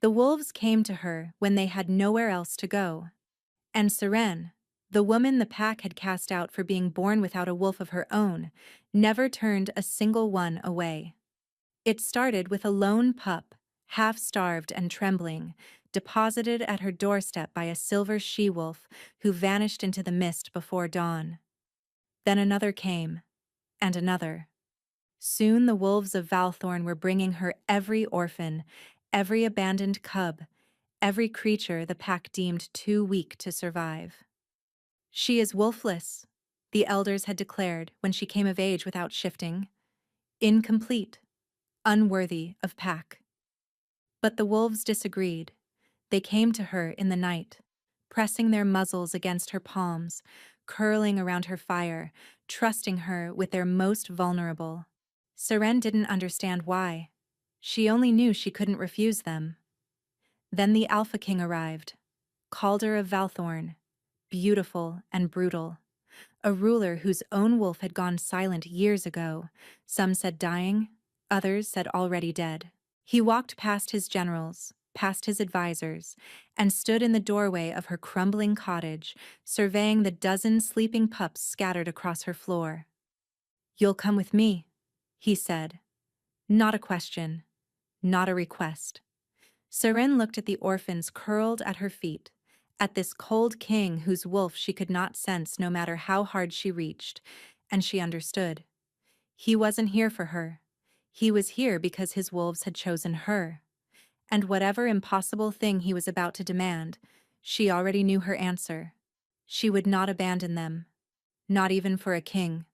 The wolves came to her when they had nowhere else to go. And Seren, the woman the pack had cast out for being born without a wolf of her own, never turned a single one away. It started with a lone pup, half-starved and trembling, deposited at her doorstep by a silver she-wolf who vanished into the mist before dawn. Then another came, and another. Soon the wolves of Valthorn were bringing her every orphan, every abandoned cub, every creature the pack deemed too weak to survive. "She is wolfless," the elders had declared when she came of age without shifting. "Incomplete, unworthy of pack." But the wolves disagreed. They came to her in the night, pressing their muzzles against her palms, curling around her fire, trusting her with their most vulnerable. Seren didn't understand why. She only knew she couldn't refuse them. Then the Alpha King arrived, Calder of Valthorn, beautiful and brutal. A ruler whose own wolf had gone silent years ago. Some said dying, others said already dead. He walked past his generals, past his advisors, and stood in the doorway of her crumbling cottage, surveying the dozen sleeping pups scattered across her floor. "You'll come with me," he said. Not a question, not a request. Seren looked at the orphans curled at her feet, at this cold king whose wolf she could not sense no matter how hard she reached, and she understood. He wasn't here for her. He was here because his wolves had chosen her. And whatever impossible thing he was about to demand, she already knew her answer. She would not abandon them. Not even for a king.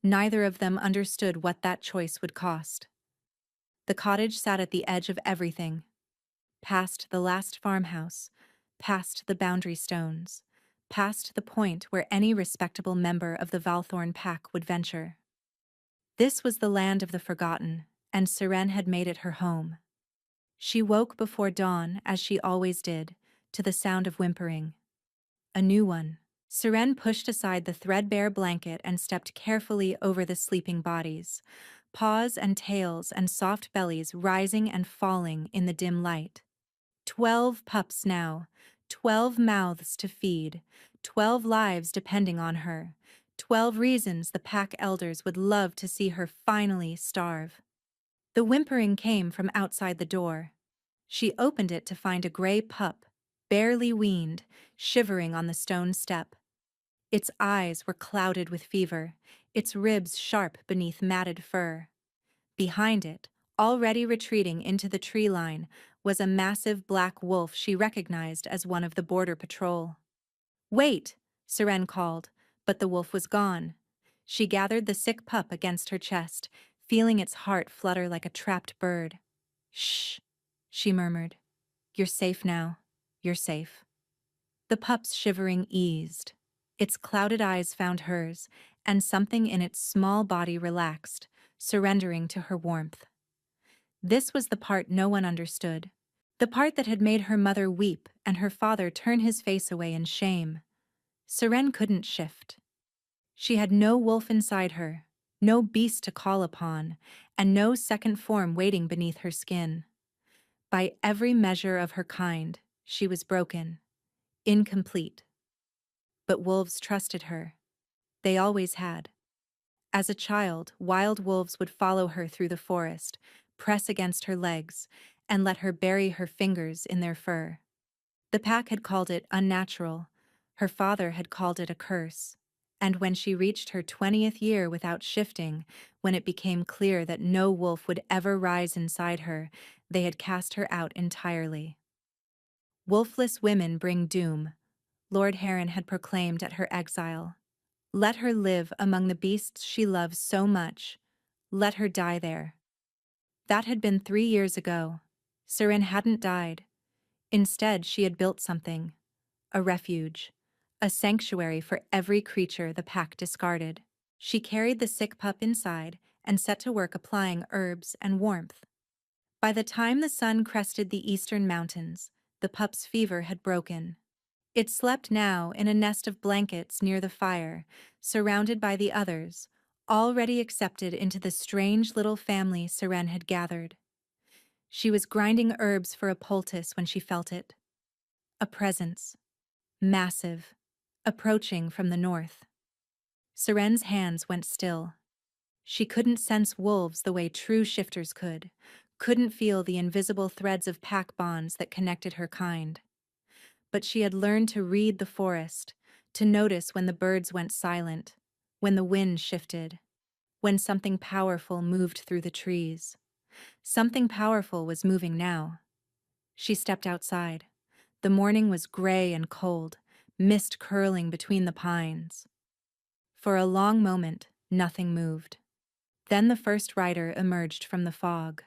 Neither of them understood what that choice would cost. The cottage sat at the edge of everything. Past the last farmhouse, past the boundary stones, past the point where any respectable member of the Valthorn pack would venture. This was the land of the forgotten, and Seren had made it her home. She woke before dawn, as she always did, to the sound of whimpering. A new one. Seren pushed aside the threadbare blanket and stepped carefully over the sleeping bodies, paws and tails and soft bellies rising and falling in the dim light. 12 pups now, 12 mouths to feed, 12 lives depending on her, 12 reasons the pack elders would love to see her finally starve. The whimpering came from outside the door. She opened it to find a gray pup, barely weaned, shivering on the stone step. Its eyes were clouded with fever, its ribs sharp beneath matted fur. Behind it, already retreating into the tree line, was a massive black wolf she recognized as one of the border patrol. "Wait!" Seren called, but the wolf was gone. She gathered the sick pup against her chest, feeling its heart flutter like a trapped bird. "Shh," she murmured. "You're safe now. You're safe." The pup's shivering eased. Its clouded eyes found hers, and something in its small body relaxed, surrendering to her warmth. This was the part no one understood, the part that had made her mother weep and her father turn his face away in shame. Seren couldn't shift. She had no wolf inside her, no beast to call upon, and no second form waiting beneath her skin. By every measure of her kind, she was broken, incomplete. But wolves trusted her. They always had. As a child, wild wolves would follow her through the forest, press against her legs, and let her bury her fingers in their fur. The pack had called it unnatural. Her father had called it a curse. And when she reached her 20th year without shifting, when it became clear that no wolf would ever rise inside her, they had cast her out entirely. "Wolfless women bring doom," Lord Heron had proclaimed at her exile. "Let her live among the beasts she loves so much. Let her die there." That had been 3 years ago. Seren hadn't died. Instead, she had built something. A refuge. A sanctuary for every creature the pack discarded. She carried the sick pup inside and set to work applying herbs and warmth. By the time the sun crested the eastern mountains, the pup's fever had broken. It slept now in a nest of blankets near the fire, surrounded by the others, already accepted into the strange little family Seren had gathered. She was grinding herbs for a poultice when she felt it. A presence. Massive. Approaching from the north. Seren's hands went still. She couldn't sense wolves the way true shifters could, couldn't feel the invisible threads of pack bonds that connected her kind. But she had learned to read the forest, to notice when the birds went silent, when the wind shifted, when something powerful moved through the trees. Something powerful was moving now. She stepped outside. The morning was gray and cold, mist curling between the pines. For a long moment, nothing moved. Then the first rider emerged from the fog.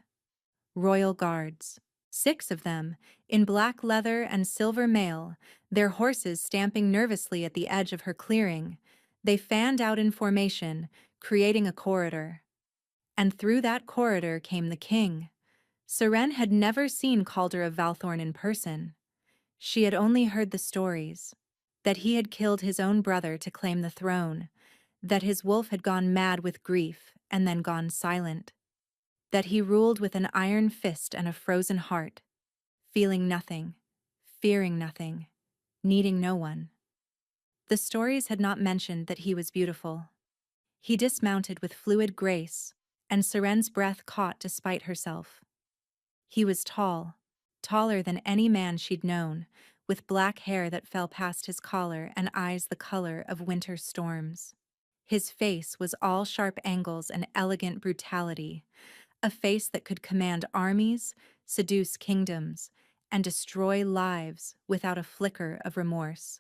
Royal guards. 6 of them, in black leather and silver mail, their horses stamping nervously at the edge of her clearing. They fanned out in formation, creating a corridor. And through that corridor came the king. Seren had never seen Calder of Valthorn in person. She had only heard the stories. That he had killed his own brother to claim the throne. That his wolf had gone mad with grief and then gone silent. That he ruled with an iron fist and a frozen heart, feeling nothing, fearing nothing, needing no one. The stories had not mentioned that he was beautiful. He dismounted with fluid grace, and Seren's breath caught despite herself. He was tall, taller than any man she'd known, with black hair that fell past his collar and eyes the color of winter storms. His face was all sharp angles and elegant brutality, a face that could command armies, seduce kingdoms, and destroy lives without a flicker of remorse.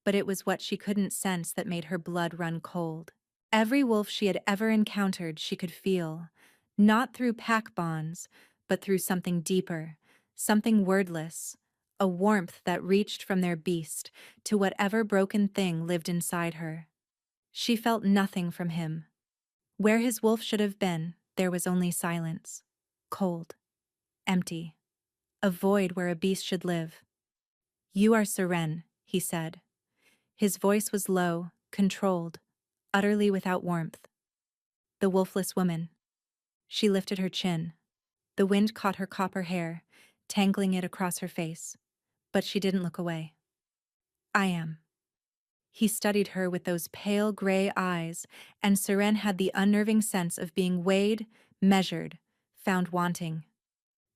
But it was what she couldn't sense that made her blood run cold. Every wolf she had ever encountered she could feel, not through pack bonds, but through something deeper, something wordless, a warmth that reached from their beast to whatever broken thing lived inside her. She felt nothing from him. Where his wolf should have been, there was only silence. Cold. Empty. A void where a beast should live. "You are Seren," he said. His voice was low, controlled, utterly without warmth. The wolfless woman. She lifted her chin. The wind caught her copper hair, tangling it across her face. But she didn't look away. "I am." He studied her with those pale gray eyes, and Seren had the unnerving sense of being weighed, measured, found wanting.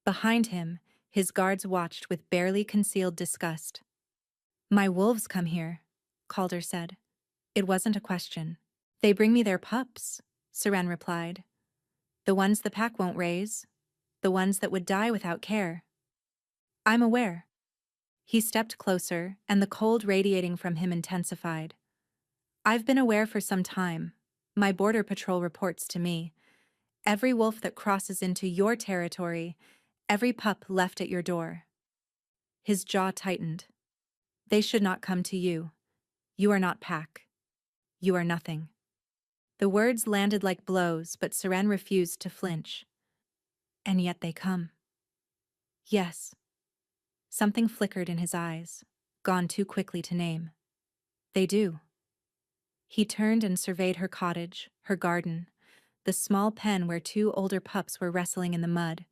Behind him, his guards watched with barely concealed disgust. "My wolves come here," Calder said. It wasn't a question. "They bring me their pups," Seren replied. "The ones the pack won't raise. The ones that would die without care." "I'm aware." He stepped closer, and the cold radiating from him intensified. "I've been aware for some time. My border patrol reports to me. Every wolf that crosses into your territory, every pup left at your door." His jaw tightened. "They should not come to you. You are not pack. You are nothing." The words landed like blows, but Seren refused to flinch. "And yet they come." "Yes." Something flickered in his eyes, gone too quickly to name. "They do." He turned and surveyed her cottage, her garden, the small pen where 2 older pups were wrestling in the mud.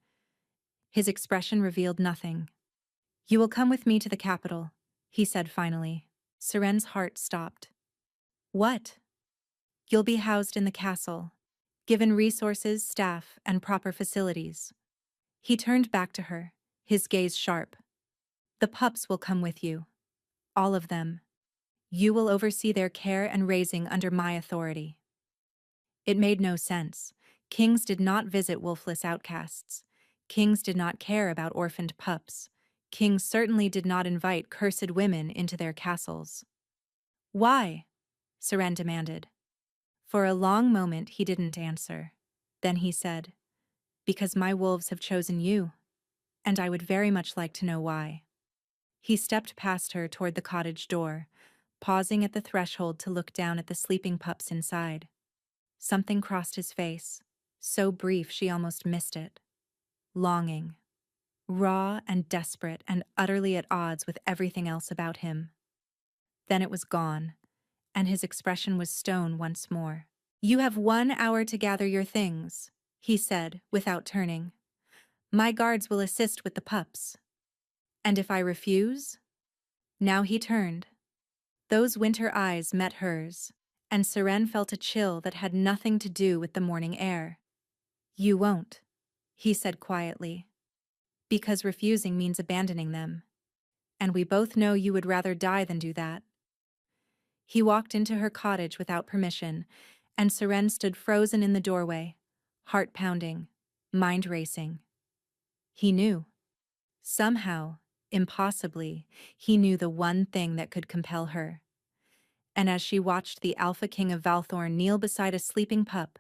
His expression revealed nothing. "You will come with me to the capital," he said finally. Seren's heart stopped. "What?" "You'll be housed in the castle, given resources, staff, and proper facilities." He turned back to her, his gaze sharp. "The pups will come with you. All of them. You will oversee their care and raising under my authority." It made no sense. Kings did not visit wolfless outcasts. Kings did not care about orphaned pups. Kings certainly did not invite cursed women into their castles. "Why?" Seren demanded. For a long moment he didn't answer. Then he said, "Because my wolves have chosen you, and I would very much like to know why." He stepped past her toward the cottage door, pausing at the threshold to look down at the sleeping pups inside. Something crossed his face, so brief she almost missed it. Longing. Raw and desperate and utterly at odds with everything else about him. Then it was gone, and his expression was stone once more. "You have 1 hour to gather your things," he said without turning. My guards will assist with the pups. And if I refuse? Now he turned. Those winter eyes met hers, and Seren felt a chill that had nothing to do with the morning air. You won't, he said quietly. Because refusing means abandoning them. And we both know you would rather die than do that. He walked into her cottage without permission, and Seren stood frozen in the doorway, heart pounding, mind racing. He knew. Somehow, impossibly, he knew the one thing that could compel her. And as she watched the Alpha King of Valthorn kneel beside a sleeping pup,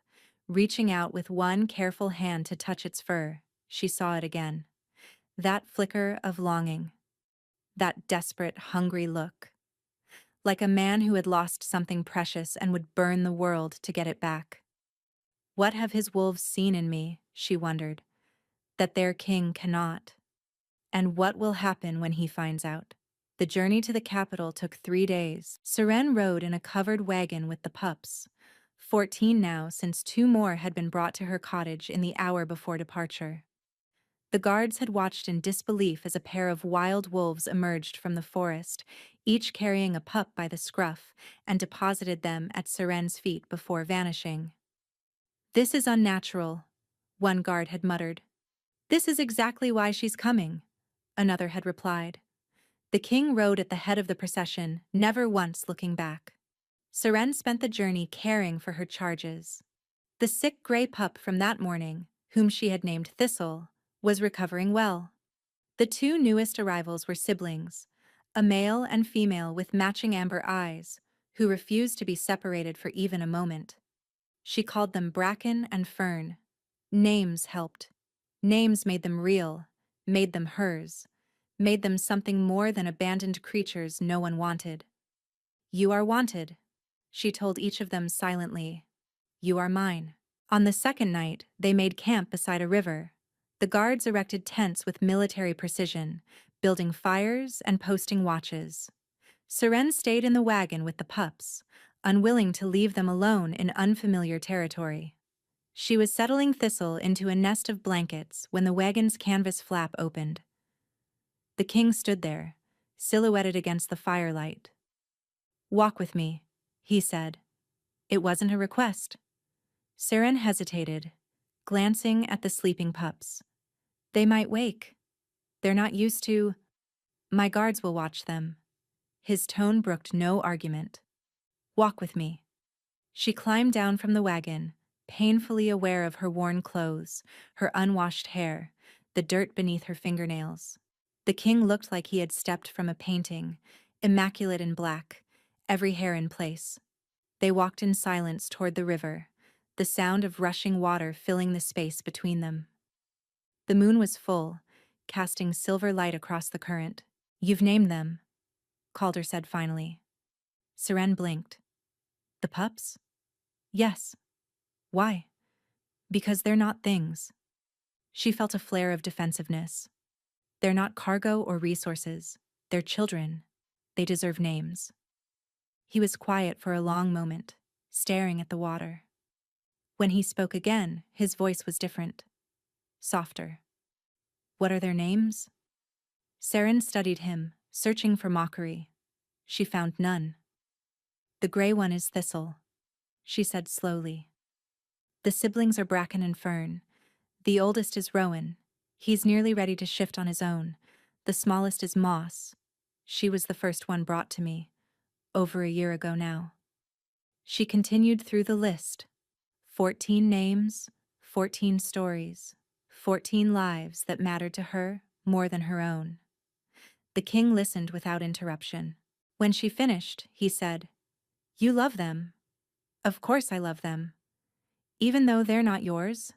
reaching out with one careful hand to touch its fur, she saw it again. That flicker of longing. That desperate, hungry look. Like a man who had lost something precious and would burn the world to get it back. What have his wolves seen in me, she wondered, that their king cannot? And what will happen when he finds out? The journey to the capital took 3 days. Seren rode in a covered wagon with the pups, 14 now since 2 more had been brought to her cottage in the hour before departure. The guards had watched in disbelief as a pair of wild wolves emerged from the forest, each carrying a pup by the scruff, and deposited them at Seren's feet before vanishing. This is unnatural, one guard had muttered. This is exactly why she's coming, another had replied. The king rode at the head of the procession, never once looking back. Seren spent the journey caring for her charges. The sick gray pup from that morning, whom she had named Thistle, was recovering well. The 2 newest arrivals were siblings, a male and female with matching amber eyes, who refused to be separated for even a moment. She called them Bracken and Fern. Names helped. Names made them real, made them hers, made them something more than abandoned creatures no one wanted. You are wanted, she told each of them silently. You are mine. On the second night, they made camp beside a river. The guards erected tents with military precision, building fires and posting watches. Seren stayed in the wagon with the pups, unwilling to leave them alone in unfamiliar territory. She was settling Thistle into a nest of blankets when the wagon's canvas flap opened. The king stood there, silhouetted against the firelight. Walk with me, he said. It wasn't a request. Seren hesitated, glancing at the sleeping pups. They might wake. They're not used to... My guards will watch them. His tone brooked no argument. Walk with me. She climbed down from the wagon, painfully aware of her worn clothes, her unwashed hair, the dirt beneath her fingernails. The king looked like he had stepped from a painting, immaculate in black, every hair in place. They walked in silence toward the river, the sound of rushing water filling the space between them. The moon was full, casting silver light across the current. You've named them, Calder said finally. Seren blinked. The pups? Yes. Why? Because they're not things. She felt a flare of defensiveness. They're not cargo or resources. They're children. They deserve names. He was quiet for a long moment, staring at the water. When he spoke again, his voice was different. Softer. What are their names? Seren studied him, searching for mockery. She found none. The gray one is Thistle, she said slowly. The siblings are Bracken and Fern. The oldest is Rowan. He's nearly ready to shift on his own. The smallest is Moss. She was the first one brought to me, over a year ago now. She continued through the list. 14 names, 14 stories, 14 lives that mattered to her more than her own. The king listened without interruption. When she finished, he said, You love them. Of course I love them. Even though they're not yours.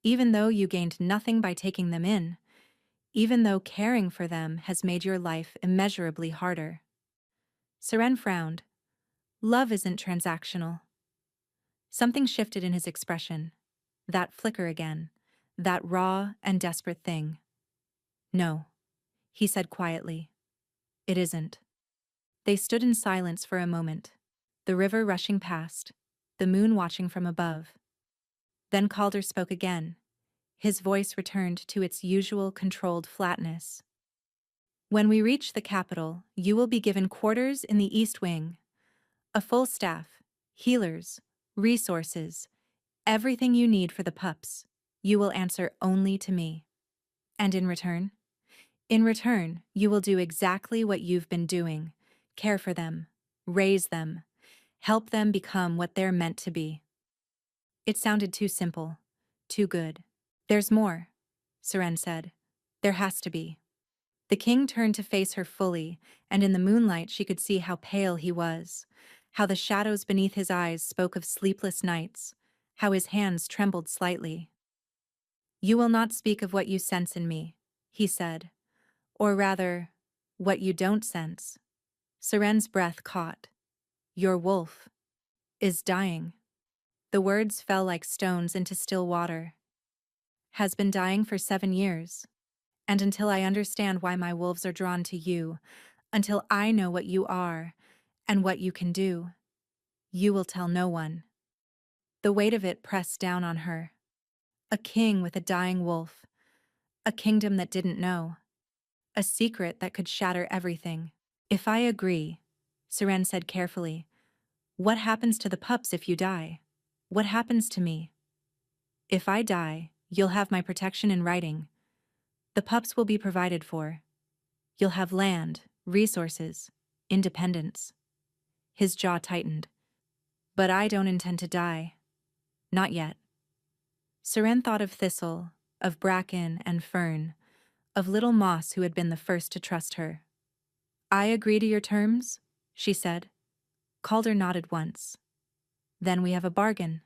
Even though you gained nothing by taking them in. Even though caring for them has made your life immeasurably harder. Seren frowned. Love isn't transactional. Something shifted in his expression. That flicker again. That raw and desperate thing. No, he said quietly. It isn't. They stood in silence for a moment, the river rushing past, the moon watching from above. Then Calder spoke again, His voice returned to its usual controlled flatness. When we reach the capital, you will be given quarters in the East Wing. A full staff, healers, resources, everything you need for the pups. You will answer only to me. And in return? In return, you will do exactly what you've been doing. Care for them, raise them, help them become what they're meant to be. It sounded too simple, too good. There's more, Seren said. There has to be. The king turned to face her fully, and in the moonlight she could see how pale he was, how the shadows beneath his eyes spoke of sleepless nights, how his hands trembled slightly. You will not speak of what you sense in me, he said. Or rather, what you don't sense. Seren's breath caught. Your wolf is dying. The words fell like stones into still water. Has been dying for 7 years. And until I understand why my wolves are drawn to you, until I know what you are and what you can do, you will tell no one. The weight of it pressed down on her. A king with a dying wolf. A kingdom that didn't know. A secret that could shatter everything. If I agree, Seren said carefully, what happens to the pups if you die? What happens to me? If I die, you'll have my protection in writing. The pups will be provided for. You'll have land, resources, independence. His jaw tightened. But I don't intend to die. Not yet. Seren thought of thistle, of bracken and fern, of little moss who had been the first to trust her. I agree to your terms, she said. Calder nodded once. Then we have a bargain.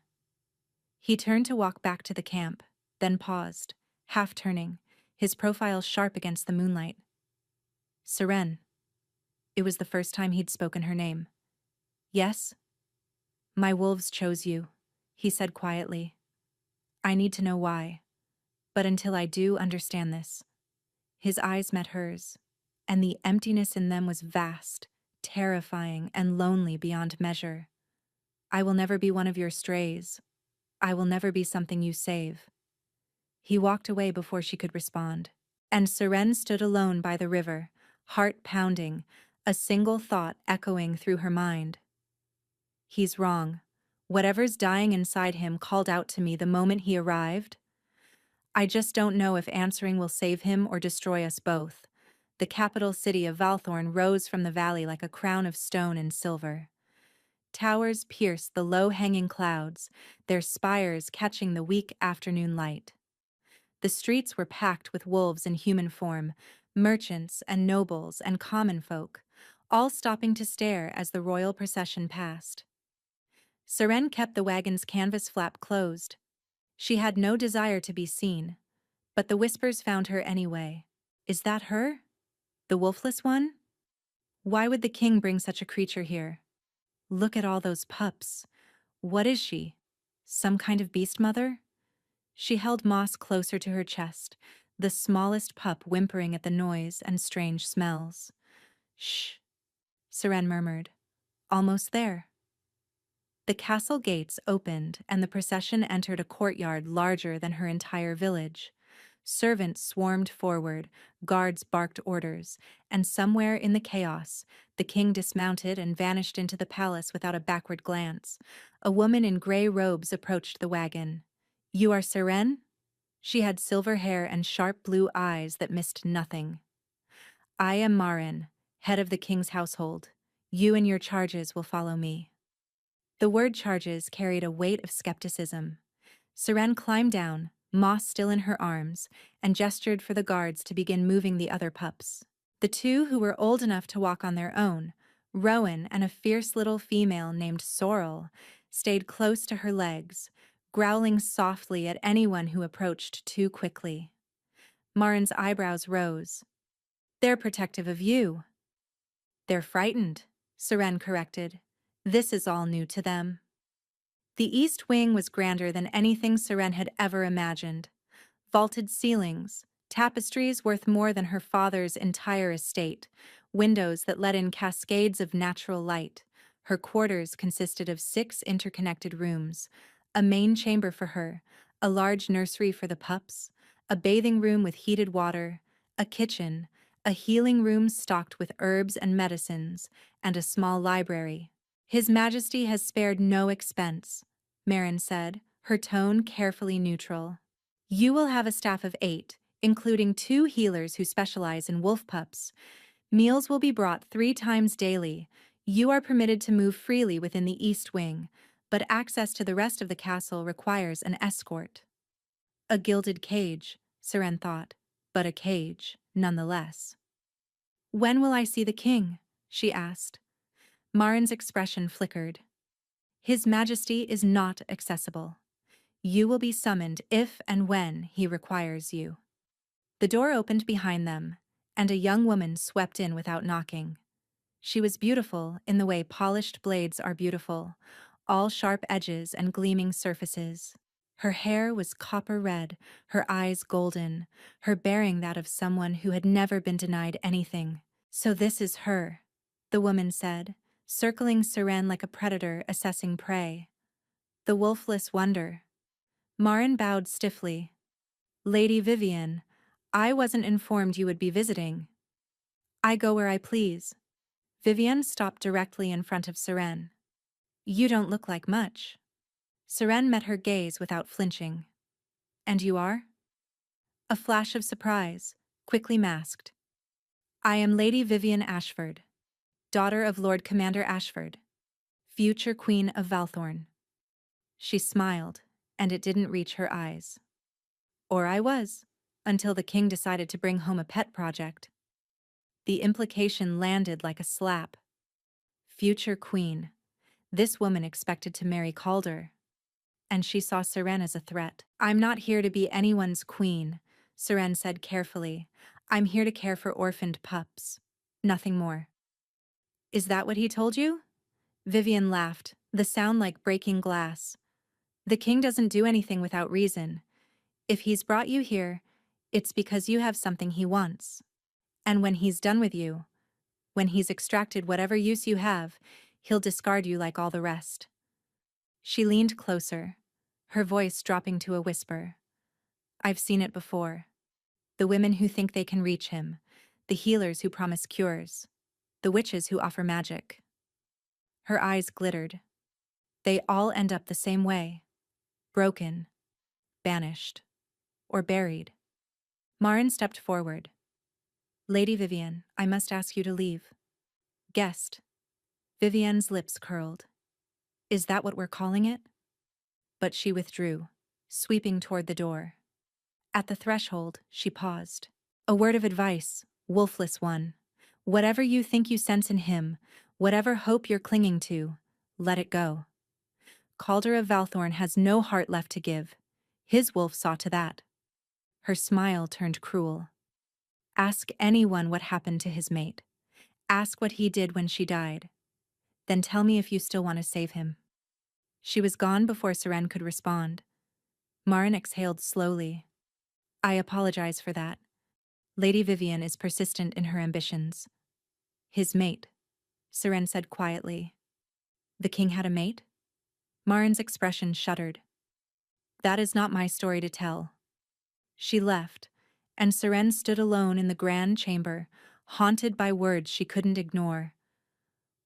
He turned to walk back to the camp, then paused, half turning, his profile sharp against the moonlight. Seren. It was the first time he'd spoken her name. Yes? My wolves chose you, he said quietly. I need to know why. But until I do understand this. His eyes met hers, and the emptiness in them was vast, terrifying, and lonely beyond measure. I will never be one of your strays. I will never be something you save. He walked away before she could respond. And Seren stood alone by the river, heart pounding, a single thought echoing through her mind. He's wrong. Whatever's dying inside him called out to me the moment he arrived. I just don't know if answering will save him or destroy us both. The capital city of Valthorn rose from the valley like a crown of stone and silver. Towers pierced the low-hanging clouds, their spires catching the weak afternoon light. The streets were packed with wolves in human form, merchants and nobles and common folk, all stopping to stare as the royal procession passed. Seren kept the wagon's canvas flap closed. She had no desire to be seen, but the whispers found her anyway. Is that her? The wolfless one? Why would the king bring such a creature here? Look at all those pups. What is she? Some kind of beast mother? She held Moss closer to her chest, the smallest pup whimpering at the noise and strange smells. Shh, Seren murmured. Almost there. The castle gates opened and the procession entered a courtyard larger than her entire village. Servants swarmed forward, guards barked orders, and somewhere in the chaos, the king dismounted and vanished into the palace without a backward glance. A woman in gray robes approached the wagon. You are Seren? She had silver hair and sharp blue eyes that missed nothing. I am Marin, head of the king's household. You and your charges will follow me. The word charges carried a weight of skepticism. Seren climbed down, Moss still in her arms, and gestured for the guards to begin moving the other pups. The two who were old enough to walk on their own, Rowan and a fierce little female named Sorrel, stayed close to her legs, growling softly at anyone who approached too quickly. Marin's eyebrows rose. They're protective of you. They're frightened, Seren corrected. This is all new to them. The East Wing was grander than anything Seren had ever imagined. Vaulted ceilings, tapestries worth more than her father's entire estate, windows that let in cascades of natural light. Her quarters consisted of 6 interconnected rooms, a main chamber for her, A large nursery for the pups, a bathing room with heated water, a kitchen, a healing room stocked with herbs and medicines, and a small library. His Majesty has spared no expense, Marin said, her tone carefully neutral. You will have a staff of 8, including 2 healers who specialize in wolf pups. Meals will be brought 3 times daily. You are permitted to move freely within the East Wing, but access to the rest of the castle requires an escort. A gilded cage, Seren thought, but a cage, nonetheless. When will I see the king? She asked. Marin's expression flickered. His Majesty is not accessible. You will be summoned if and when he requires you. The door opened behind them, and a young woman swept in without knocking. She was beautiful in the way polished blades are beautiful, all sharp edges and gleaming surfaces. Her hair was copper red, her eyes golden, her bearing that of someone who had never been denied anything. So this is her, the woman said, circling Seren like a predator assessing prey. The wolfless wonder. Marin bowed stiffly. Lady Vivian, I wasn't informed you would be visiting. I go where I please. Vivian stopped directly in front of Seren. You don't look like much. Seren met her gaze without flinching. And you are? A flash of surprise, quickly masked. I am Lady Vivian Ashford, daughter of Lord Commander Ashford, future Queen of Valthorn. She smiled, and it didn't reach her eyes. Or I was, until the king decided to bring home a pet project. The implication landed like a slap. Future queen. This woman expected to marry Calder. And she saw Seren as a threat. I'm not here to be anyone's queen, Seren said carefully. I'm here to care for orphaned pups. Nothing more. Is that what he told you? Vivian laughed, the sound like breaking glass. The king doesn't do anything without reason. If he's brought you here, it's because you have something he wants. And when he's done with you, when he's extracted whatever use you have, he'll discard you like all the rest. She leaned closer, her voice dropping to a whisper. I've seen it before. The women who think they can reach him, the healers who promise cures, the witches who offer magic. Her eyes glittered. They all end up the same way. Broken, banished, or buried. Marin stepped forward. Lady Vivian, I must ask you to leave. Guest. Vivian's lips curled. Is that what we're calling it? But she withdrew, sweeping toward the door. At the threshold, she paused. A word of advice, wolfless one. Whatever you think you sense in him, whatever hope you're clinging to, let it go. Calder of Valthorn has no heart left to give. His wolf saw to that. Her smile turned cruel. Ask anyone what happened to his mate. Ask what he did when she died. Then tell me if you still want to save him. She was gone before Seren could respond. Marin exhaled slowly. I apologize for that. Lady Vivian is persistent in her ambitions. His mate, Seren said quietly. The king had a mate? Marin's expression shuddered. That is not my story to tell. She left, and Seren stood alone in the grand chamber, haunted by words she couldn't ignore.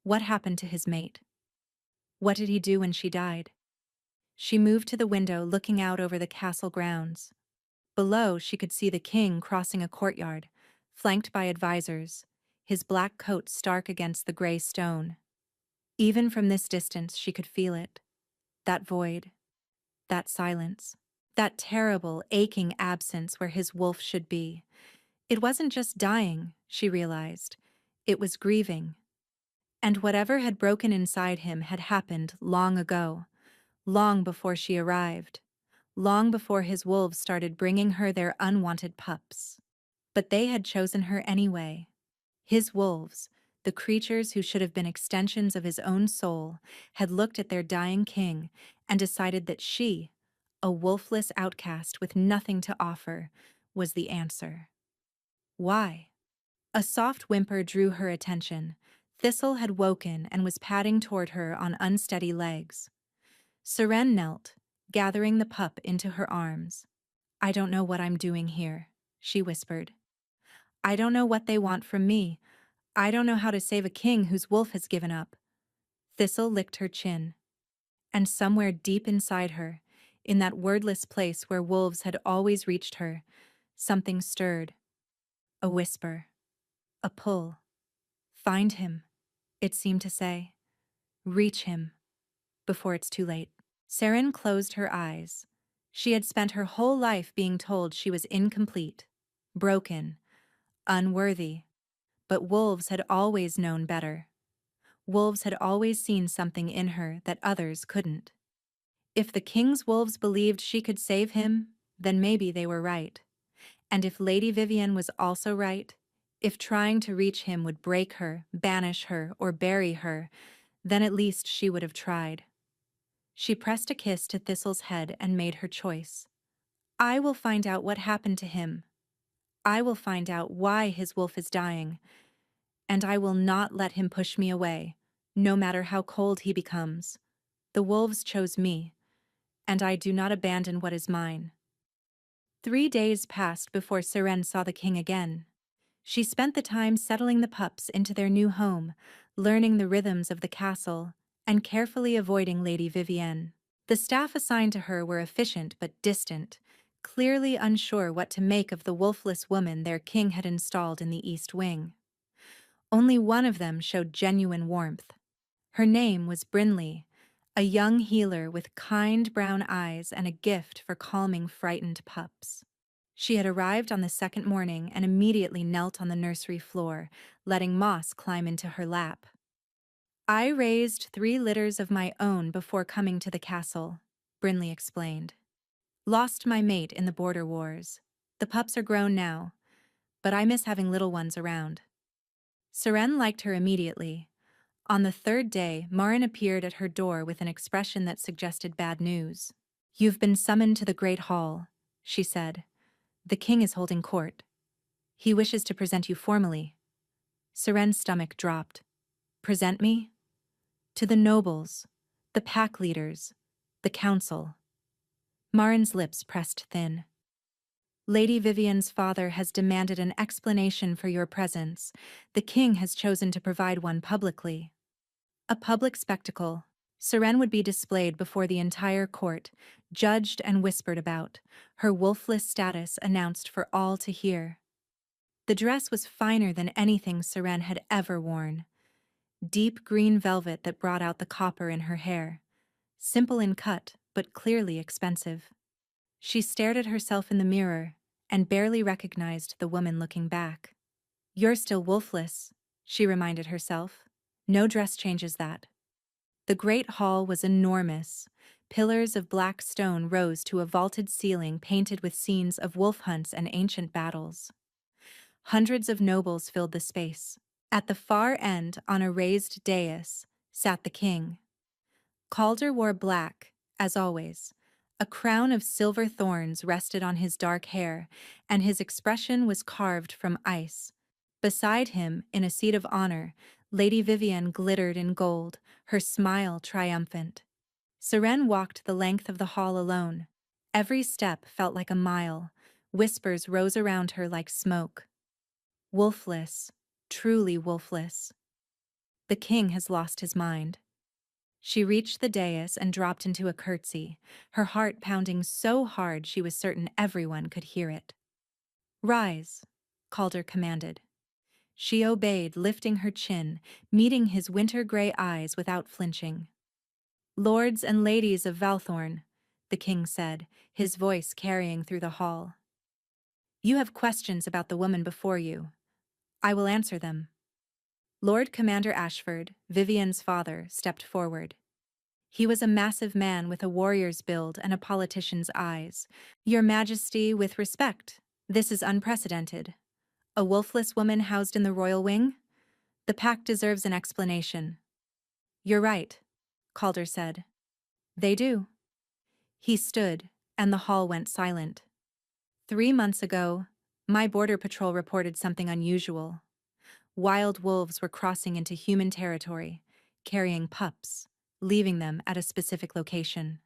What happened to his mate? What did he do when she died? She moved to the window looking out over the castle grounds. Below, she could see the king crossing a courtyard, flanked by advisors, his black coat stark against the gray stone. Even from this distance, she could feel it. That void, that silence, that terrible, aching absence where his wolf should be. It wasn't just dying, she realized. It was grieving. And whatever had broken inside him had happened long ago, long before she arrived, long before his wolves started bringing her their unwanted pups. But they had chosen her anyway. His wolves, the creatures who should have been extensions of his own soul, had looked at their dying king and decided that she, a wolfless outcast with nothing to offer, was the answer. Why? A soft whimper drew her attention. Thistle had woken and was padding toward her on unsteady legs. Seren knelt, gathering the pup into her arms. "I don't know what I'm doing here," she whispered. "I don't know what they want from me. I don't know how to save a king whose wolf has given up." Thistle licked her chin. And somewhere deep inside her, in that wordless place where wolves had always reached her, something stirred. A whisper. A pull. "Find him," it seemed to say. "Reach him before it's too late." Saren closed her eyes. She had spent her whole life being told she was incomplete, broken, unworthy. But wolves had always known better. Wolves had always seen something in her that others couldn't. If the king's wolves believed she could save him, then maybe they were right. And if Lady Vivian was also right, if trying to reach him would break her, banish her, or bury her, then at least she would have tried. She pressed a kiss to Thistle's head and made her choice. "I will find out what happened to him. I will find out why his wolf is dying. And I will not let him push me away, no matter how cold he becomes. The wolves chose me, and I do not abandon what is mine." 3 days passed before Seren saw the king again. She spent the time settling the pups into their new home, learning the rhythms of the castle, and carefully avoiding Lady Vivienne. The staff assigned to her were efficient but distant, clearly unsure what to make of the wolfless woman their king had installed in the East Wing. Only one of them showed genuine warmth. Her name was Brinley, a young healer with kind brown eyes and a gift for calming frightened pups. She had arrived on the second morning and immediately knelt on the nursery floor, letting Moss climb into her lap. "I raised 3 litters of my own before coming to the castle," Brinley explained. "Lost my mate in the border wars. The pups are grown now, but I miss having little ones around." Seren liked her immediately. On the 3rd day, Marin appeared at her door with an expression that suggested bad news. "You've been summoned to the Great Hall," she said. "The king is holding court. He wishes to present you formally." Seren's stomach dropped. "Present me?" "To the nobles, the pack leaders, the council." Marin's lips pressed thin. "Lady Vivian's father has demanded an explanation for your presence. The king has chosen to provide one publicly." A public spectacle. Seren would be displayed before the entire court, judged and whispered about, her wolfless status announced for all to hear. The dress was finer than anything Seren had ever worn. Deep green velvet that brought out the copper in her hair. Simple in cut, but clearly expensive. She stared at herself in the mirror and barely recognized the woman looking back. "You're still wolfless," she reminded herself. "No dress changes that." The great hall was enormous. Pillars of black stone rose to a vaulted ceiling painted with scenes of wolf hunts and ancient battles. Hundreds of nobles filled the space. At the far end, on a raised dais, sat the king. Calder wore black, as always. A crown of silver thorns rested on his dark hair, and his expression was carved from ice. Beside him, in a seat of honor, Lady Vivian glittered in gold, her smile triumphant. Seren walked the length of the hall alone. Every step felt like a mile. Whispers rose around her like smoke. Wolfless, truly wolfless. The king has lost his mind. She reached the dais and dropped into a curtsy, her heart pounding so hard she was certain everyone could hear it. "Rise," Calder commanded. She obeyed, lifting her chin, meeting his winter-gray eyes without flinching. "Lords and ladies of Valthorn," the king said, his voice carrying through the hall. "You have questions about the woman before you. I will answer them." Lord Commander Ashford, Vivian's father, stepped forward. He was a massive man with a warrior's build and a politician's eyes. "Your Majesty, with respect, this is unprecedented. A wolfless woman housed in the royal wing? The pack deserves an explanation." "You're right," Calder said. "They do." He stood, and the hall went silent. 3 months ago, my border patrol reported something unusual. Wild wolves were crossing into human territory, carrying pups, leaving them at a specific location.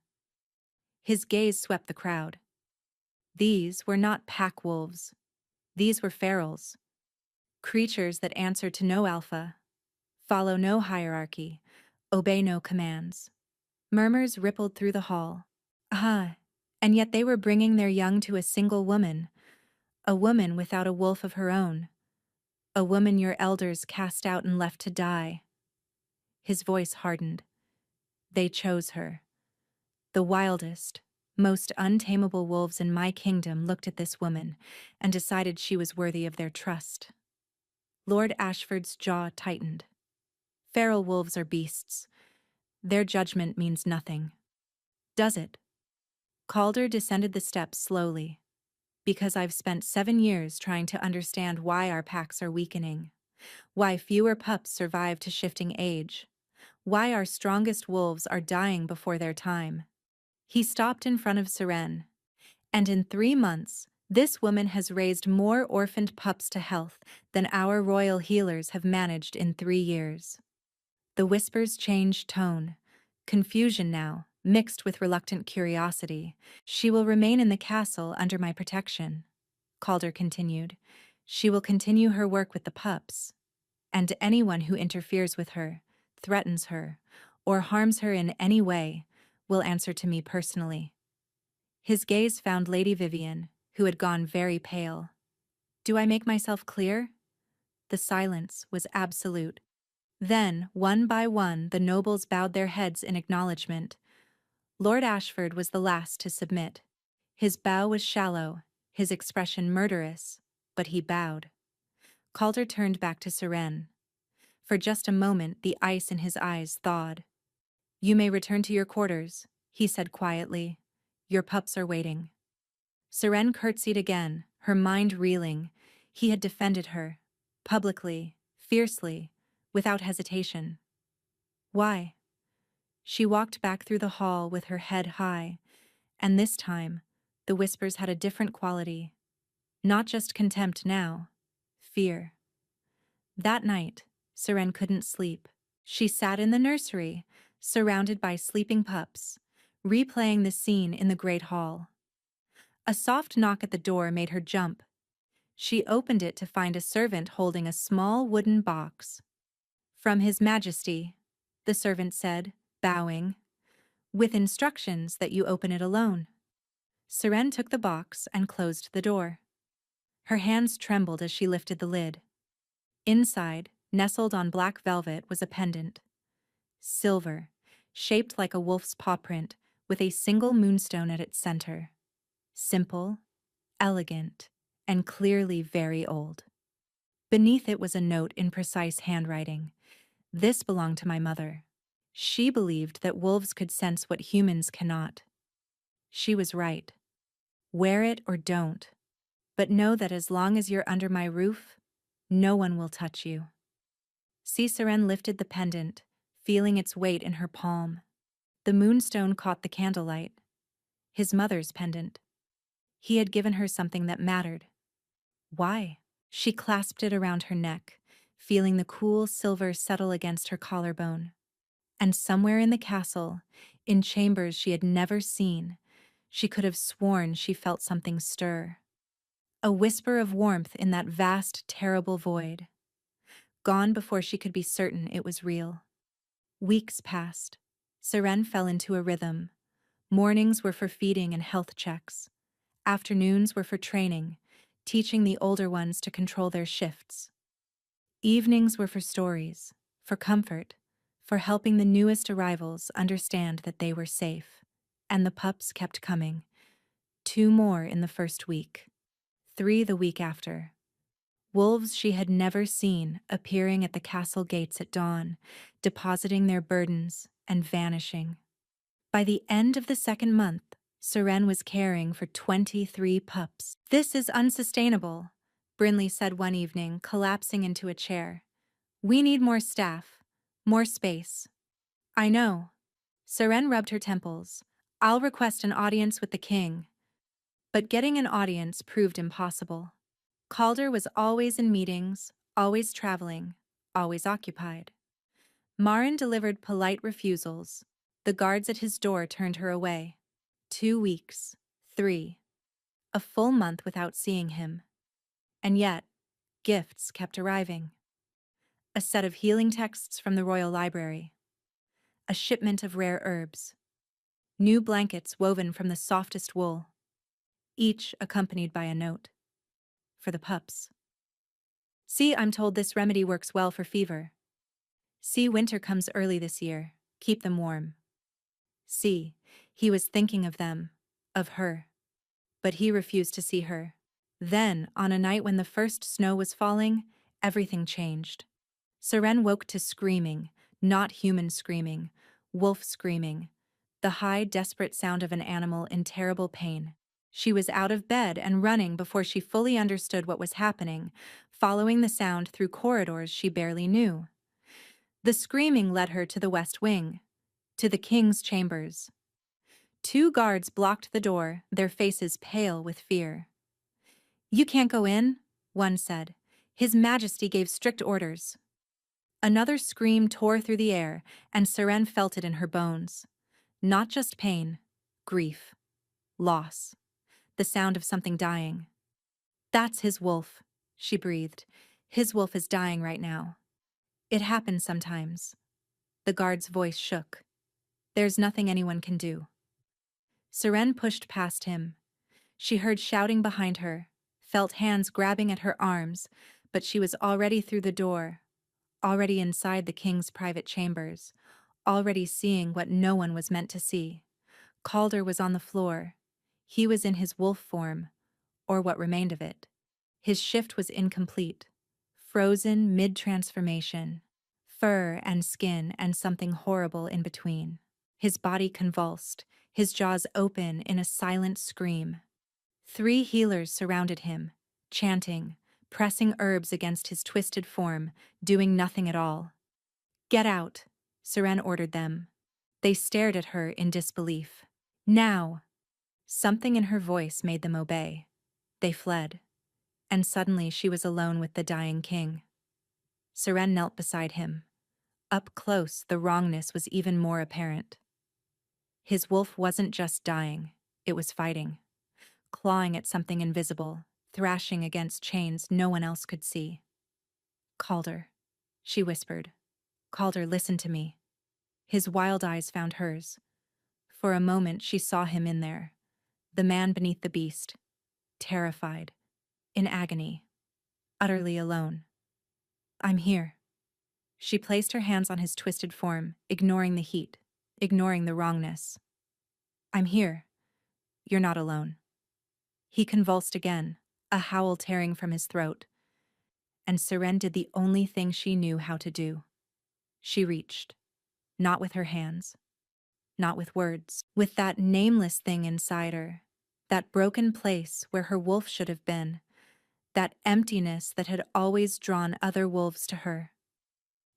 His gaze swept the crowd. These were not pack wolves. These were ferals. Creatures that answer to no alpha, follow no hierarchy, obey no commands. Murmurs rippled through the hall. Ah, and yet they were bringing their young to a single woman, a woman without a wolf of her own, a woman your elders cast out and left to die. His voice hardened. They chose her. The wildest, most untamable wolves in my kingdom looked at this woman and decided she was worthy of their trust. Lord Ashford's jaw tightened. Feral wolves are beasts. Their judgment means nothing. Does it? Calder descended the steps slowly. Because I've spent 7 years trying to understand why our packs are weakening, why fewer pups survive to shifting age, why our strongest wolves are dying before their time. He stopped in front of Seren. And in 3 months, this woman has raised more orphaned pups to health than our royal healers have managed in 3 years. The whispers changed tone. Confusion now, mixed with reluctant curiosity. She will remain in the castle under my protection, Calder continued. She will continue her work with the pups. And anyone who interferes with her, threatens her, or harms her in any way, will answer to me personally. His gaze found Lady Vivian, who had gone very pale. Do I make myself clear? The silence was absolute. Then, one by one, the nobles bowed their heads in acknowledgement. Lord Ashford was the last to submit. His bow was shallow, his expression murderous, but he bowed. Calder turned back to Seren. For just a moment, the ice in his eyes thawed. You may return to your quarters, he said quietly. Your pups are waiting. Seren curtsied again, her mind reeling. He had defended her, publicly, fiercely, without hesitation. Why? She walked back through the hall with her head high, and this time, the whispers had a different quality. Not just contempt now, fear. That night, Seren couldn't sleep. She sat in the nursery, surrounded by sleeping pups, replaying the scene in the great hall. A soft knock at the door made her jump. She opened it to find a servant holding a small wooden box. From His Majesty, the servant said, bowing, with instructions that you open it alone. Seren took the box and closed the door. Her hands trembled as she lifted the lid. Inside, nestled on black velvet, was a pendant. Silver, shaped like a wolf's paw print, with a single moonstone at its center. Simple, elegant, and clearly very old. Beneath it was a note in precise handwriting. This belonged to my mother. She believed that wolves could sense what humans cannot. She was right. Wear it or don't. But know that as long as you're under my roof, no one will touch you. Seren lifted the pendant, feeling its weight in her palm. The moonstone caught the candlelight. His mother's pendant. He had given her something that mattered. Why? She clasped it around her neck, feeling the cool silver settle against her collarbone. And somewhere in the castle, in chambers she had never seen, she could have sworn she felt something stir. A whisper of warmth in that vast, terrible void. Gone before she could be certain it was real. Weeks passed. Seren fell into a rhythm. Mornings were for feeding and health checks. Afternoons were for training, teaching the older ones to control their shifts. Evenings were for stories, for comfort, for helping the newest arrivals understand that they were safe. And the pups kept coming. 2 more in the first week. 3 the week after. Wolves she had never seen appearing at the castle gates at dawn, depositing their burdens and vanishing. By the end of the 2nd month, Seren was caring for 23 pups. This is unsustainable, Brinley said one evening, collapsing into a chair. We need more staff, more space. I know. Seren rubbed her temples. I'll request an audience with the king. But getting an audience proved impossible. Calder was always in meetings, always traveling, always occupied. Marin delivered polite refusals. The guards at his door turned her away. 2 weeks. 3. A full month without seeing him. And yet, gifts kept arriving. A set of healing texts from the Royal Library. A shipment of rare herbs. New blankets woven from the softest wool. Each accompanied by a note. For the pups. See, I'm told this remedy works well for fever. See, winter comes early this year. Keep them warm. See, he was thinking of them, of her. But he refused to see her. Then, on a night when the first snow was falling, everything changed. Seren woke to screaming, not human screaming, wolf screaming, the high, desperate sound of an animal in terrible pain. She was out of bed and running before she fully understood what was happening, following the sound through corridors she barely knew. The screaming led her to the West Wing, to the king's chambers. 2 guards blocked the door, their faces pale with fear. "You can't go in," one said. "His Majesty gave strict orders." Another scream tore through the air, and Seren felt it in her bones. Not just pain, grief, loss, the sound of something dying. "That's his wolf," she breathed. "His wolf is dying right now." "It happens sometimes." The guard's voice shook. "There's nothing anyone can do." Seren pushed past him. She heard shouting behind her, felt hands grabbing at her arms, but she was already through the door, already inside the king's private chambers, already seeing what no one was meant to see. Calder was on the floor. He was in his wolf form, or what remained of it. His shift was incomplete, frozen mid-transformation, fur and skin and something horrible in between. His body convulsed, his jaws open in a silent scream. 3 healers surrounded him, chanting, pressing herbs against his twisted form, doing nothing at all. "Get out," Seren ordered them. They stared at her in disbelief. "Now!" Something in her voice made them obey. They fled. And suddenly she was alone with the dying king. Seren knelt beside him. Up close, the wrongness was even more apparent. His wolf wasn't just dying, it was fighting. Clawing at something invisible, thrashing against chains no one else could see. "Calder," she whispered. "Calder, listen to me." His wild eyes found hers. For a moment she saw him in there, the man beneath the beast, terrified, in agony, utterly alone. "I'm here." She placed her hands on his twisted form, ignoring the heat, ignoring the wrongness. "I'm here. You're not alone." He convulsed again, a howl tearing from his throat. And Seren did the only thing she knew how to do. She reached, not with her hands, not with words, with that nameless thing inside her, that broken place where her wolf should have been, that emptiness that had always drawn other wolves to her.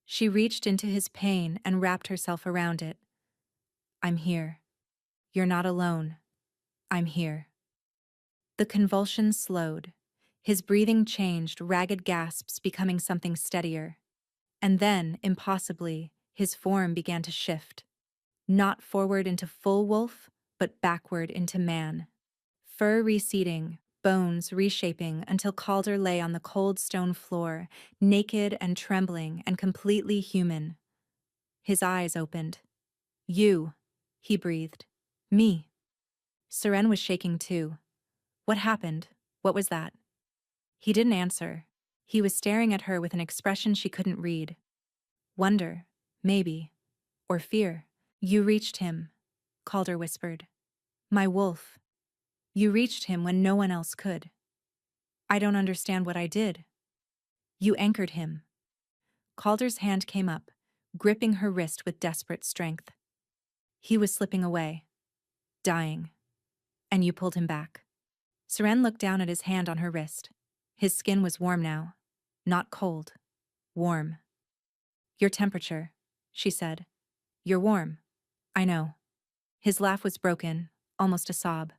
She reached into his pain and wrapped herself around it. "I'm here. You're not alone. I'm here." The convulsions slowed. His breathing changed, ragged gasps becoming something steadier. And then, impossibly, his form began to shift. Not forward into full wolf, but backward into man. Fur receding, bones reshaping until Calder lay on the cold stone floor, naked and trembling and completely human. His eyes opened. "You," he breathed. "Me." Seren was shaking too. "What happened? What was that?" He didn't answer. He was staring at her with an expression she couldn't read. Wonder, maybe, or fear. "You reached him," Calder whispered. "My wolf. You reached him when no one else could." "I don't understand what I did." "You anchored him." Calder's hand came up, gripping her wrist with desperate strength. "He was slipping away, dying, and you pulled him back." Seren looked down at his hand on her wrist. His skin was warm now. Not cold. Warm. "Your temperature," she said. "You're warm." "I know." His laugh was broken, almost a sob.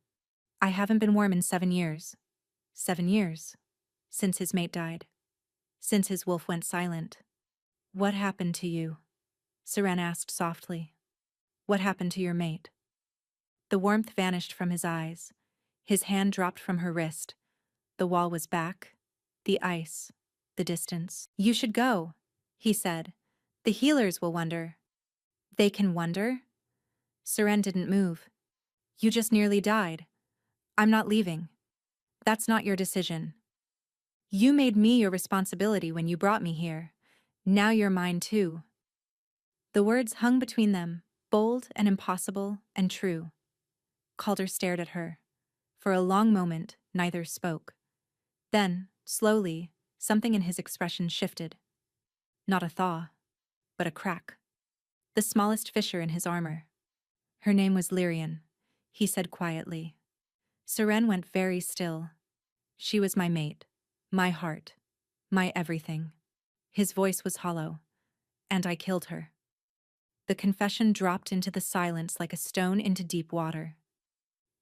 "I haven't been warm in 7 years. 7 years. Since his mate died. Since his wolf went silent." "What happened to you?" Seren asked softly. "What happened to your mate?" The warmth vanished from his eyes. His hand dropped from her wrist. The wall was back. The ice. The distance. "You should go," he said. "The healers will wonder." "They can wonder?" Seren didn't move. "You just nearly died. I'm not leaving. That's not your decision. You made me your responsibility when you brought me here. Now you're mine too." The words hung between them, bold and impossible and true. Calder stared at her. For a long moment, neither spoke. Then, slowly, something in his expression shifted. Not a thaw, but a crack. The smallest fissure in his armor. "Her name was Lyrian," he said quietly. Seren went very still. "She was my mate, my heart, my everything." His voice was hollow. "And I killed her." The confession dropped into the silence like a stone into deep water.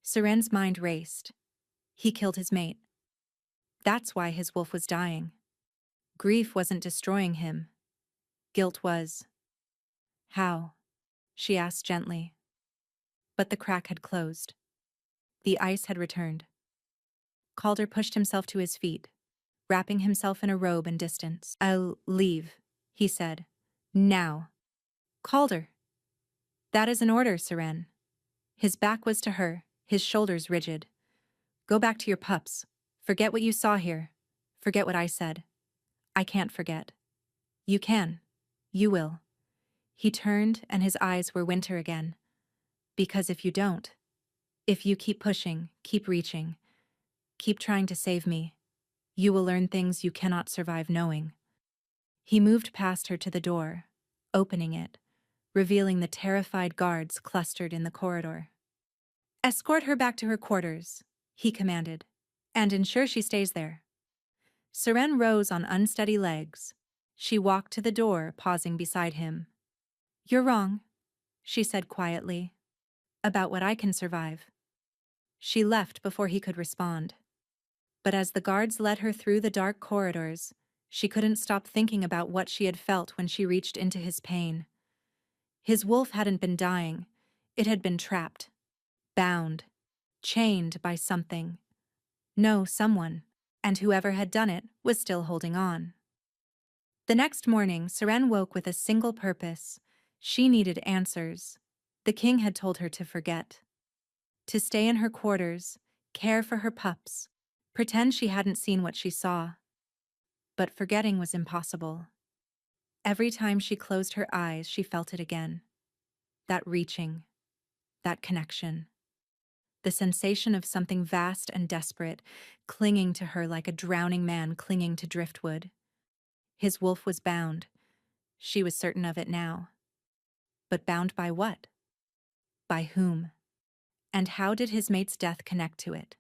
Seren's mind raced. He killed his mate. That's why his wolf was dying. Grief wasn't destroying him. Guilt was. "How?" she asked gently. But the crack had closed. The ice had returned. Calder pushed himself to his feet, wrapping himself in a robe and distance. "I'll leave," he said. "Now." "Calder." "That is an order, Seren." His back was to her, his shoulders rigid. "Go back to your pups. Forget what you saw here. Forget what I said. I can't forget. You can. You will." He turned and his eyes were winter again. "Because if you don't, if you keep pushing, keep reaching, keep trying to save me, you will learn things you cannot survive knowing." He moved past her to the door, opening it, revealing the terrified guards clustered in the corridor. "Escort her back to her quarters," he commanded, "and ensure she stays there." Seren rose on unsteady legs. She walked to the door, pausing beside him. "You're wrong," she said quietly. "About what I can survive." She left before he could respond. But as the guards led her through the dark corridors, she couldn't stop thinking about what she had felt when she reached into his pain. His wolf hadn't been dying. It had been trapped, bound, chained by something. No, someone. And whoever had done it was still holding on. The next morning, Seren woke with a single purpose. She needed answers. The king had told her to forget. To stay in her quarters, care for her pups, pretend she hadn't seen what she saw. But forgetting was impossible. Every time she closed her eyes, she felt it again. That reaching, that connection. The sensation of something vast and desperate, clinging to her like a drowning man clinging to driftwood. His wolf was bound. She was certain of it now. But bound by what? By whom? And how did his mate's death connect to it?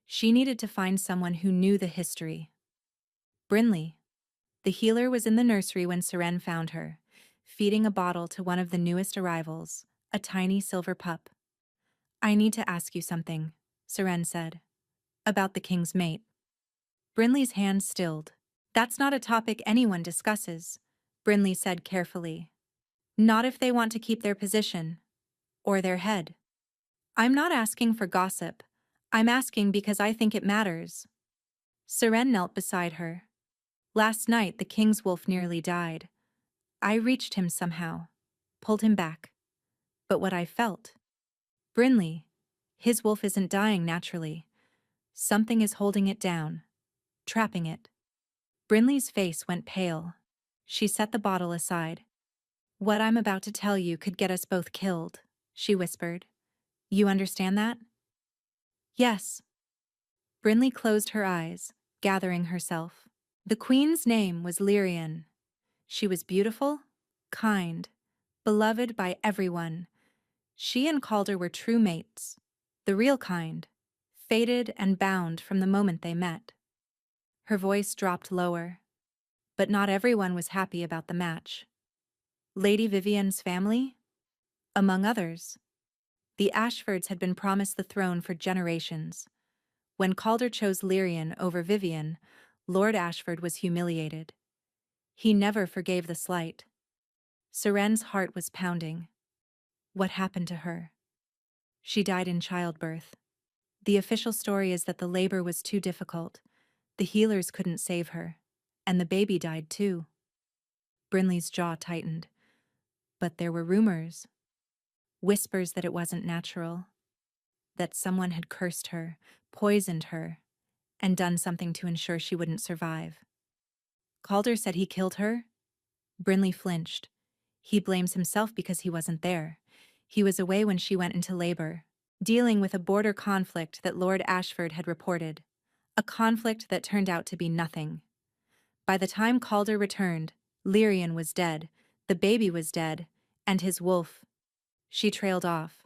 She needed to find someone who knew the history. Brinley. The healer was in the nursery when Seren found her, feeding a bottle to one of the newest arrivals, a tiny silver pup. "I need to ask you something," Seren said. "About the king's mate." Brinley's hand stilled. "That's not a topic anyone discusses," Brinley said carefully. "Not if they want to keep their position. Or their head. I'm not asking for gossip. I'm asking because I think it matters." Seren knelt beside her. "Last night the king's wolf nearly died. I reached him somehow, pulled him back. But what I felt. Brinley, his wolf isn't dying naturally. Something is holding it down, trapping it." Brinley's face went pale. She set the bottle aside. "What I'm about to tell you could get us both killed," she whispered. "You understand that?" "Yes." Brinley closed her eyes, gathering herself. The queen's name was Lyrian. She was beautiful, kind, beloved by everyone. She and Calder were true mates, the real kind, fated and bound from the moment they met. Her voice dropped lower. But not everyone was happy about the match. Lady Vivian's family? Among others. The Ashfords had been promised the throne for generations. When Calder chose Lyrian over Vivian, Lord Ashford was humiliated. He never forgave the slight. Seren's heart was pounding. What happened to her? She died in childbirth. The official story is that the labor was too difficult. The healers couldn't save her. And the baby died too. Brinley's jaw tightened. But there were rumors. Whispers that it wasn't natural. That someone had cursed her, poisoned her, and done something to ensure she wouldn't survive. Calder said he killed her. Brinley flinched. He blames himself because he wasn't there. He was away when she went into labor, dealing with a border conflict that Lord Ashford had reported. A conflict that turned out to be nothing. By the time Calder returned, Lyrian was dead, the baby was dead, and his wolf. She trailed off.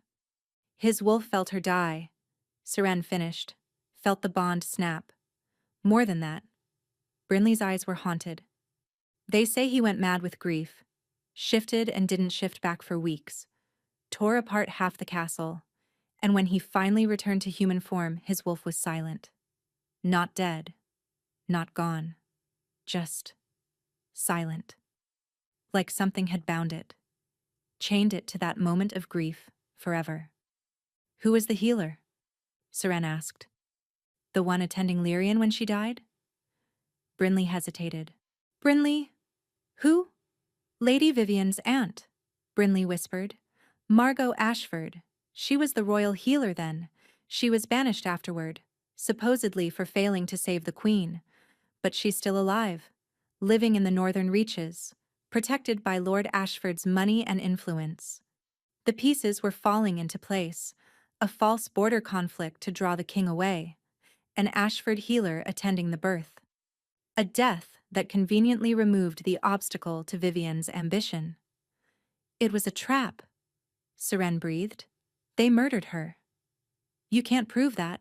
His wolf felt her die. Seren finished, felt the bond snap. More than that, Brinley's eyes were haunted. They say he went mad with grief, shifted and didn't shift back for weeks, tore apart half the castle, and when he finally returned to human form, his wolf was silent. Not dead, not gone, just silent. Like something had bound it, chained it to that moment of grief forever. Who was the healer? Seren asked. The one attending Lyrian when she died? Brinley hesitated. Brinley? Who? Lady Vivian's aunt, Brinley whispered. Margot Ashford. She was the royal healer then. She was banished afterward, supposedly for failing to save the queen. But she's still alive, living in the northern reaches, protected by Lord Ashford's money and influence. The pieces were falling into place. A false border conflict to draw the king away. An Ashford healer attending the birth. A death that conveniently removed the obstacle to Vivian's ambition. It was a trap, Seren breathed. They murdered her. You can't prove that.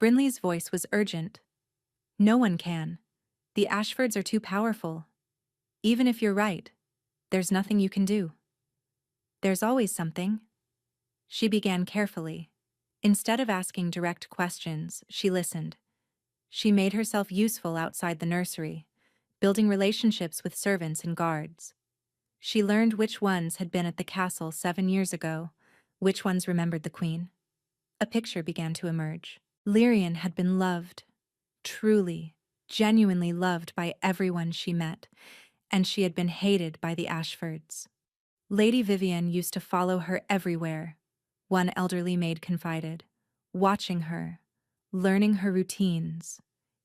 Brinley's voice was urgent. No one can. The Ashfords are too powerful. Even if you're right, there's nothing you can do. There's always something. She began carefully. Instead of asking direct questions, she listened. She made herself useful outside the nursery, building relationships with servants and guards. She learned which ones had been at the castle 7 years ago, which ones remembered the queen. A picture began to emerge. Lyrian had been loved, truly, genuinely loved by everyone she met, and she had been hated by the Ashfords. Lady Vivian used to follow her everywhere, one elderly maid confided, watching her, learning her routines.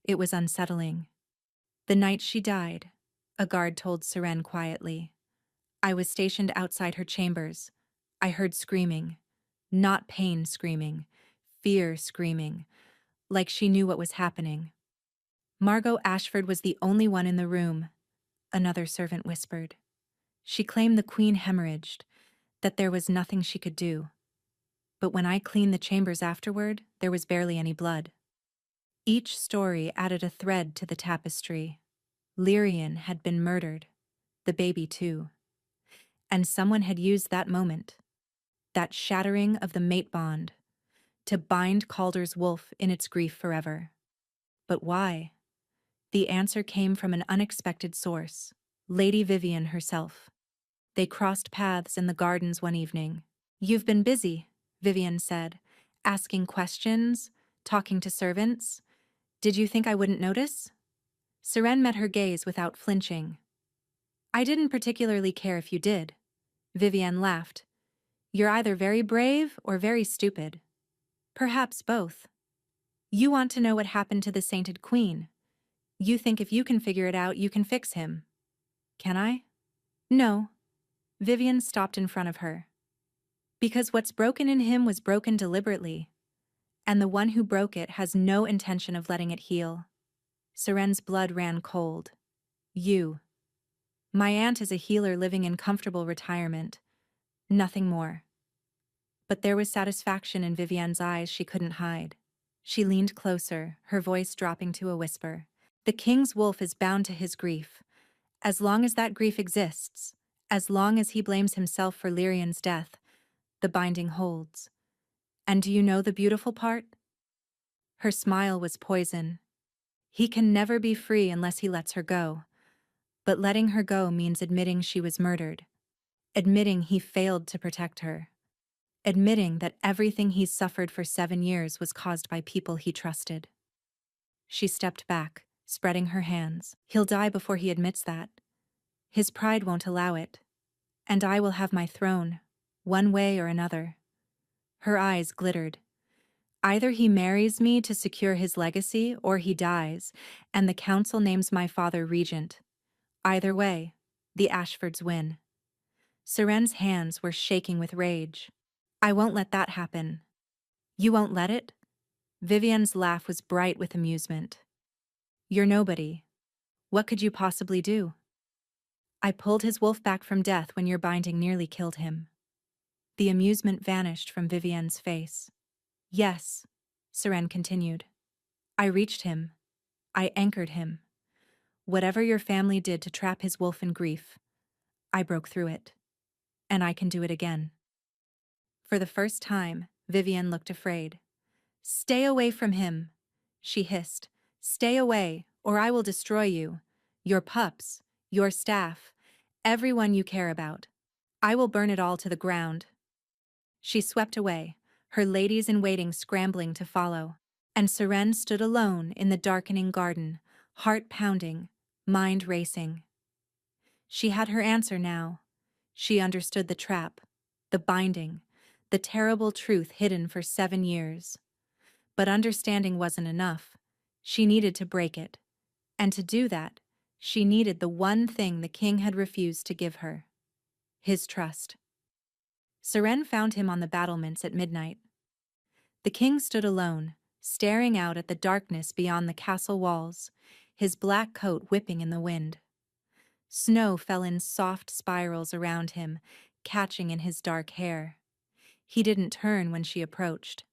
It was unsettling. The night she died, a guard told Seren quietly. I was stationed outside her chambers. I heard screaming. Not pain screaming, fear screaming, like she knew what was happening. Margot Ashford was the only one in the room, another servant whispered. She claimed the queen hemorrhaged, that there was nothing she could do. But when I cleaned the chambers afterward, there was barely any blood. Each story added a thread to the tapestry. Lyrian had been murdered, the baby too. And someone had used that moment, that shattering of the mate bond, to bind Calder's wolf in its grief forever. But why? The answer came from an unexpected source, Lady Vivian herself. They crossed paths in the gardens one evening. You've been busy, Vivian said, asking questions, talking to servants. Did you think I wouldn't notice? Seren met her gaze without flinching. I didn't particularly care if you did. Vivian laughed. You're either very brave or very stupid. Perhaps both. You want to know what happened to the sainted queen. You think if you can figure it out, you can fix him. Can I? No. Vivian stopped in front of her. Because what's broken in him was broken deliberately, and the one who broke it has no intention of letting it heal. Seren's blood ran cold. You. My aunt is a healer living in comfortable retirement. Nothing more. But there was satisfaction in Vivian's eyes she couldn't hide. She leaned closer, her voice dropping to a whisper. The king's wolf is bound to his grief. As long as that grief exists, as long as he blames himself for Lyrian's death, the binding holds. And do you know the beautiful part? Her smile was poison. He can never be free unless he lets her go. But letting her go means admitting she was murdered. Admitting he failed to protect her. admitting that everything he's suffered for 7 years was caused by people he trusted. She stepped back, spreading her hands. He'll die before he admits that. His pride won't allow it. And I will have my throne, one way or another. Her eyes glittered. Either he marries me to secure his legacy, or he dies, and the council names my father regent. Either way, the Ashfords win. Seren's hands were shaking with rage. I won't let that happen. You won't let it? Vivian's laugh was bright with amusement. You're nobody. What could you possibly do? I pulled his wolf back from death when your binding nearly killed him. The amusement vanished from Vivian's face. Yes, Seren continued. I reached him. I anchored him. Whatever your family did to trap his wolf in grief, I broke through it. And I can do it again. For the first time, Vivian looked afraid. Stay away from him, she hissed. Stay away, or I will destroy you. Your pups, your staff, everyone you care about. I will burn it all to the ground. She swept away, her ladies-in-waiting scrambling to follow, and Seren stood alone in the darkening garden, heart pounding, mind racing. She had her answer now. She understood the trap, the binding, the terrible truth hidden for 7 years. But understanding wasn't enough. She needed to break it. And to do that, she needed the one thing the king had refused to give her: his trust. Seren found him on the battlements at midnight. The king stood alone, staring out at the darkness beyond the castle walls, his black coat whipping in the wind. Snow fell in soft spirals around him, catching in his dark hair. He didn't turn when she approached.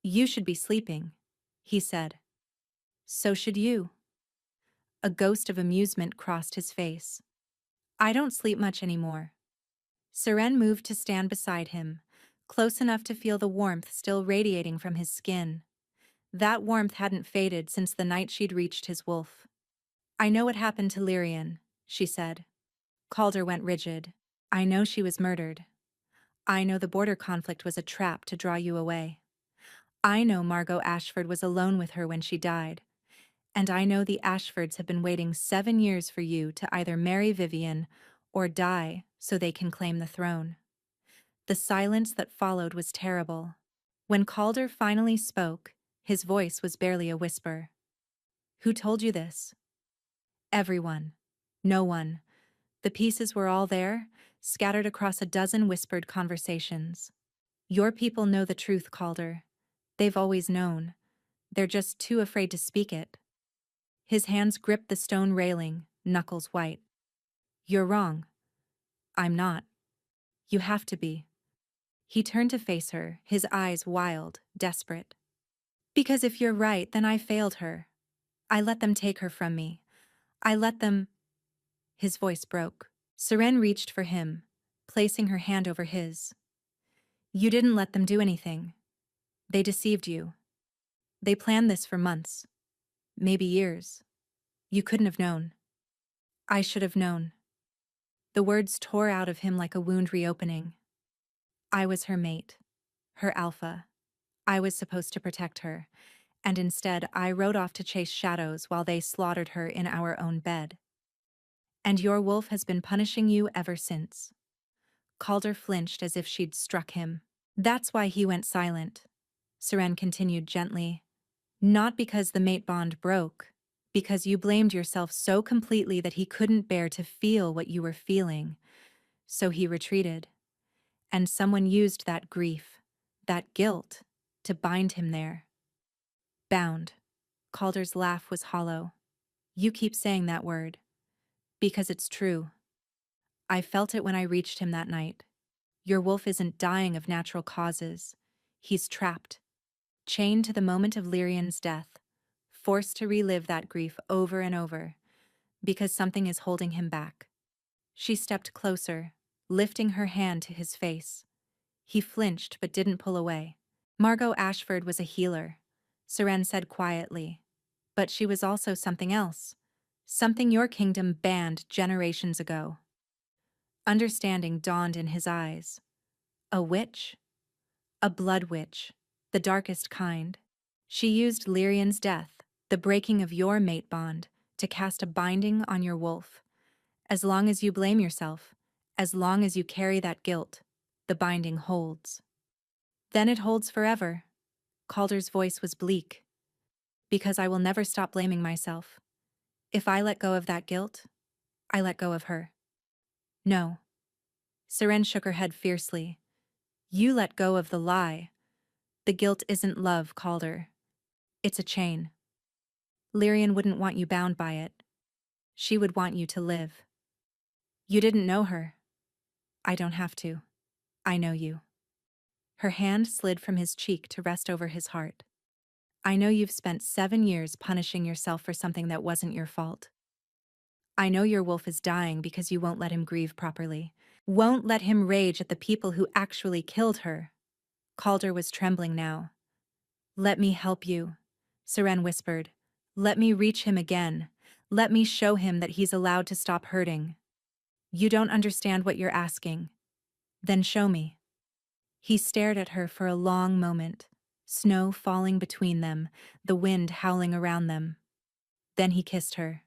You should be sleeping, he said. So should you. A ghost of amusement crossed his face. I don't sleep much anymore. Seren moved to stand beside him, close enough to feel the warmth still radiating from his skin. That warmth hadn't faded since the night she'd reached his wolf. I know what happened to Lyrian, she said. Calder went rigid. I know she was murdered. I know the border conflict was a trap to draw you away. I know Margot Ashford was alone with her when she died. And I know the Ashfords have been waiting 7 years for you to either marry Vivian or die so they can claim the throne. The silence that followed was terrible. When Calder finally spoke, his voice was barely a whisper. Who told you this? Everyone. No one. The pieces were all there, scattered across a dozen whispered conversations. Your people know the truth, Calder. They've always known. They're just too afraid to speak it. His hands gripped the stone railing, knuckles white. You're wrong. I'm not. You have to be. He turned to face her, his eyes wild, desperate. Because if you're right, then I failed her. I let them take her from me. I let them... His voice broke. Seren reached for him, placing her hand over his. You didn't let them do anything. They deceived you. They planned this for months. Maybe years. You couldn't have known. I should have known. The words tore out of him like a wound reopening. I was her mate, her alpha. I was supposed to protect her, and instead I rode off to chase shadows while they slaughtered her in our own bed. And your wolf has been punishing you ever since. Calder flinched as if she'd struck him. That's why he went silent, Seren continued gently. Not because the mate bond broke, because you blamed yourself so completely that he couldn't bear to feel what you were feeling. So he retreated. And someone used that grief, that guilt, to bind him there. Bound. Calder's laugh was hollow. You keep saying that word. Because it's true. I felt it when I reached him that night. Your wolf isn't dying of natural causes. He's trapped. Chained to the moment of Lyrian's death. Forced to relive that grief over and over. Because something is holding him back. She stepped closer, lifting her hand to his face. He flinched but didn't pull away. Margot Ashford was a healer, Seren said quietly. But she was also something else. Something your kingdom banned generations ago. Understanding dawned in his eyes. A witch? A blood witch, the darkest kind. She used Lyrian's death, the breaking of your mate bond, to cast a binding on your wolf. As long as you blame yourself, as long as you carry that guilt, the binding holds. Then it holds forever. Calder's voice was bleak. Because I will never stop blaming myself. If I let go of that guilt, I let go of her. No. Seren shook her head fiercely. You let go of the lie. The guilt isn't love, Calder. It's a chain. Lyrian wouldn't want you bound by it. She would want you to live. You didn't know her. I don't have to. I know you. Her hand slid from his cheek to rest over his heart. I know you've spent 7 years punishing yourself for something that wasn't your fault. I know your wolf is dying because you won't let him grieve properly. Won't let him rage at the people who actually killed her. Calder was trembling now. Let me help you, Seren whispered. Let me reach him again. Let me show him that he's allowed to stop hurting. You don't understand what you're asking. Then show me. He stared at her for a long moment, snow falling between them, the wind howling around them. Then he kissed her.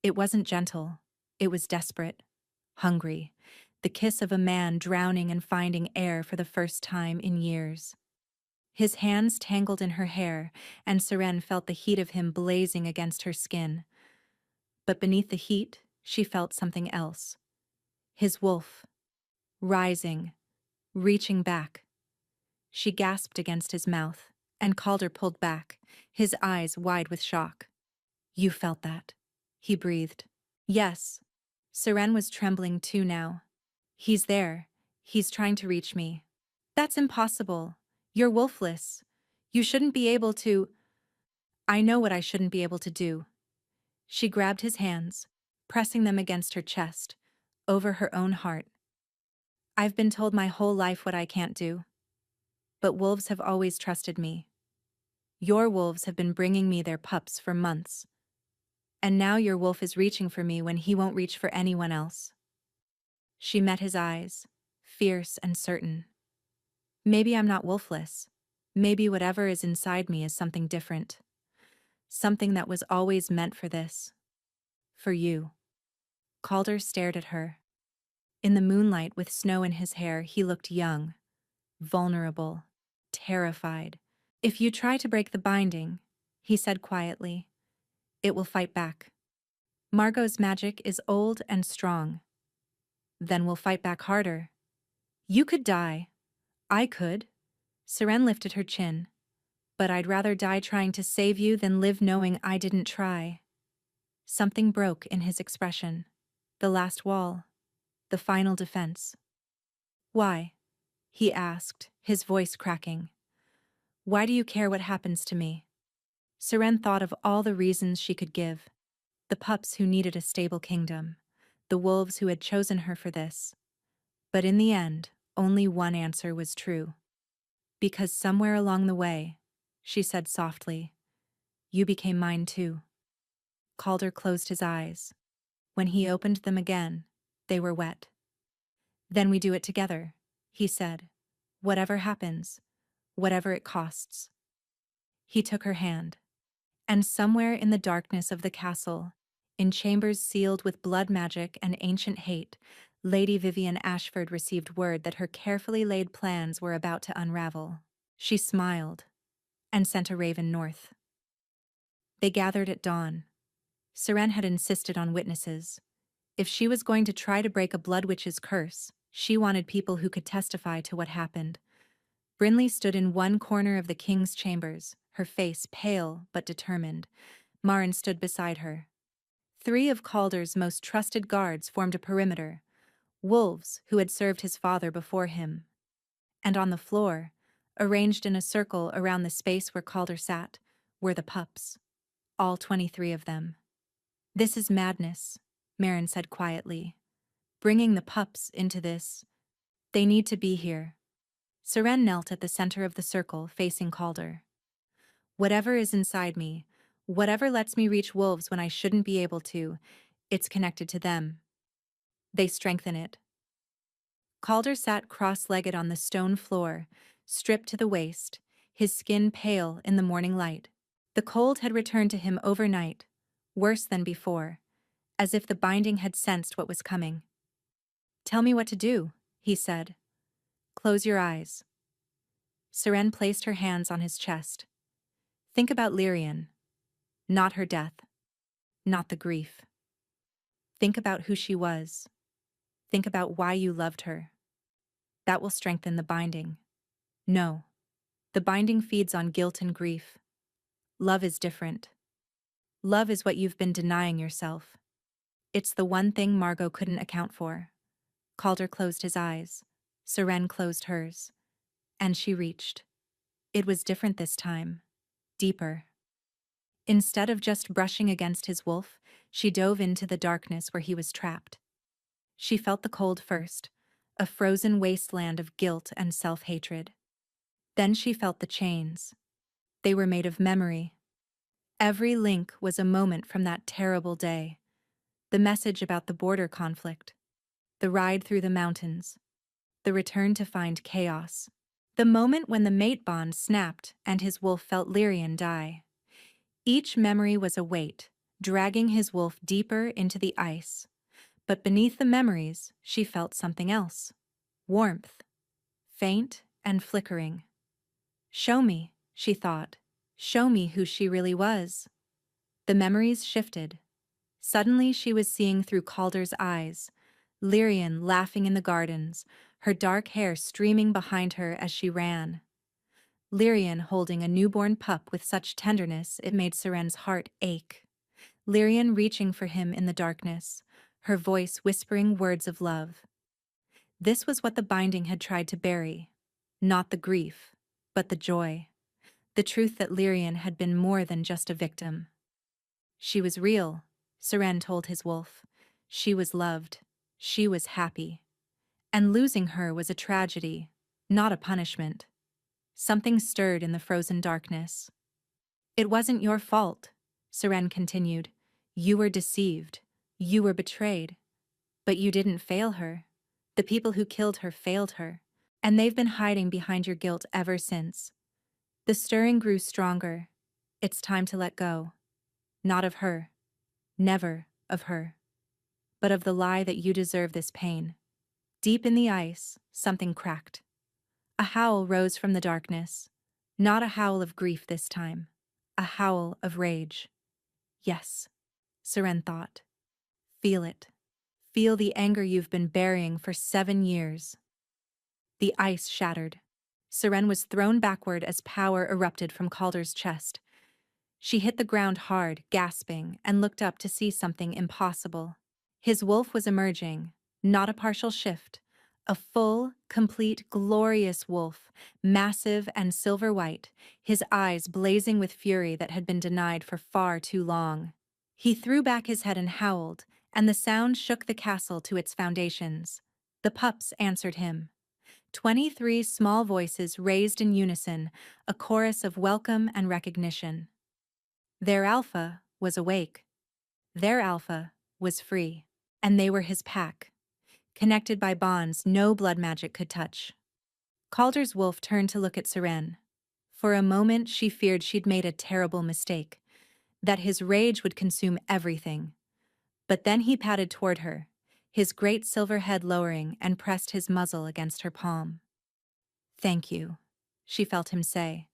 It wasn't gentle. It was desperate, hungry, the kiss of a man drowning and finding air for the first time in years. His hands tangled in her hair, and Seren felt the heat of him blazing against her skin. But beneath the heat, she felt something else. His wolf. Rising. Reaching back. She gasped against his mouth, and Calder pulled back, his eyes wide with shock. You felt that, he breathed. Yes. Seren was trembling too now. He's there. He's trying to reach me. That's impossible. You're wolfless. You shouldn't be able to. I know what I shouldn't be able to do. She grabbed his hands, pressing them against her chest, over her own heart. I've been told my whole life what I can't do. But wolves have always trusted me. Your wolves have been bringing me their pups for months. And now your wolf is reaching for me when he won't reach for anyone else. She met his eyes, fierce and certain. Maybe I'm not wolfless. Maybe whatever is inside me is something different. Something that was always meant for this. For you. Calder stared at her. In the moonlight with snow in his hair, he looked young, vulnerable, terrified. If you try to break the binding, he said quietly, it will fight back. Margot's magic is old and strong. Then we'll fight back harder. You could die. I could. Seren lifted her chin. But I'd rather die trying to save you than live knowing I didn't try. Something broke in his expression. The last wall. The final defense. Why? He asked, his voice cracking. Why do you care what happens to me? Seren thought of all the reasons she could give. The pups who needed a stable kingdom. The wolves who had chosen her for this. But in the end, only one answer was true. Because somewhere along the way, she said softly, you became mine too. Calder closed his eyes. When he opened them again, they were wet. Then we do it together, he said. Whatever happens, whatever it costs. He took her hand. And somewhere in the darkness of the castle, in chambers sealed with blood magic and ancient hate, Lady Vivian Ashford received word that her carefully laid plans were about to unravel. She smiled and sent a raven north. They gathered at dawn. Seren had insisted on witnesses. If she was going to try to break a blood witch's curse, she wanted people who could testify to what happened. Brinley stood in one corner of the king's chambers, her face pale but determined. Maren stood beside her. 3 of Calder's most trusted guards formed a perimeter, wolves who had served his father before him. And on the floor, arranged in a circle around the space where Calder sat, were the pups. All 23 of them. This is madness, Maren said quietly. Bringing the pups into this. They need to be here. Seren knelt at the center of the circle, facing Calder. Whatever is inside me, whatever lets me reach wolves when I shouldn't be able to, it's connected to them. They strengthen it. Calder sat cross-legged on the stone floor, stripped to the waist, his skin pale in the morning light. The cold had returned to him overnight, worse than before, as if the binding had sensed what was coming. "Tell me what to do," he said. "Close your eyes." Seren placed her hands on his chest. "Think about Lyrian. Not her death. Not the grief. Think about who she was. Think about why you loved her. That will strengthen the binding." "No. The binding feeds on guilt and grief. Love is different. Love is what you've been denying yourself. It's the one thing Margot couldn't account for." Calder closed his eyes. Seren closed hers. And she reached. It was different this time. Deeper. Instead of just brushing against his wolf, she dove into the darkness where he was trapped. She felt the cold first, a frozen wasteland of guilt and self-hatred. Then she felt the chains. They were made of memory. Every link was a moment from that terrible day. The message about the border conflict. The ride through the mountains. The return to find chaos. The moment when the mate bond snapped and his wolf felt Lyrian die. Each memory was a weight, dragging his wolf deeper into the ice. But beneath the memories, she felt something else. Warmth. Faint and flickering. "Show me," she thought. "Show me who she really was." The memories shifted. Suddenly she was seeing through Calder's eyes, Lyrian laughing in the gardens, her dark hair streaming behind her as she ran. Lyrian holding a newborn pup with such tenderness it made Seren's heart ache. Lyrian reaching for him in the darkness, her voice whispering words of love. This was what the binding had tried to bury. Not the grief, but the joy. The truth that Lyrian had been more than just a victim. She was real, Seren told his wolf. She was loved. She was happy. And losing her was a tragedy, not a punishment. Something stirred in the frozen darkness. "It wasn't your fault," Seren continued. "You were deceived. You were betrayed. But you didn't fail her. The people who killed her failed her. And they've been hiding behind your guilt ever since." The stirring grew stronger. It's time to let go. Not of her. Never of her. But of the lie that you deserve this pain. Deep in the ice, something cracked. A howl rose from the darkness. Not a howl of grief this time. A howl of rage. Yes, Seren thought. Feel it. Feel the anger you've been burying for 7 years. The ice shattered. Seren was thrown backward as power erupted from Calder's chest. She hit the ground hard, gasping, and looked up to see something impossible. His wolf was emerging, not a partial shift. A full, complete, glorious wolf, massive and silver white, his eyes blazing with fury that had been denied for far too long. He threw back his head and howled, and the sound shook the castle to its foundations. The pups answered him. 23 small voices raised in unison, a chorus of welcome and recognition. Their alpha was awake. Their alpha was free. And they were his pack, connected by bonds no blood magic could touch. Calder's wolf turned to look at Seren. For a moment she feared she'd made a terrible mistake, that his rage would consume everything. But then he padded toward her, his great silver head lowering, and pressed his muzzle against her palm. "Thank you," she felt him say.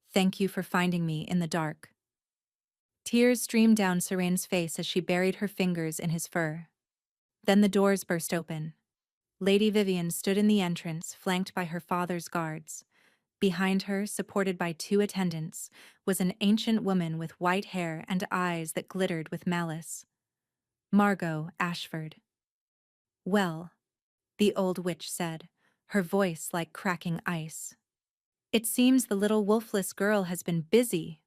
"Thank you for finding me in the dark." Tears streamed down Seren's face as she buried her fingers in his fur. Then the doors burst open. Lady Vivian stood in the entrance, flanked by her father's guards. Behind her, supported by 2 attendants, was an ancient woman with white hair and eyes that glittered with malice. Margot Ashford. "Well," the old witch said, her voice like cracking ice. "It seems the little wolfless girl has been busy."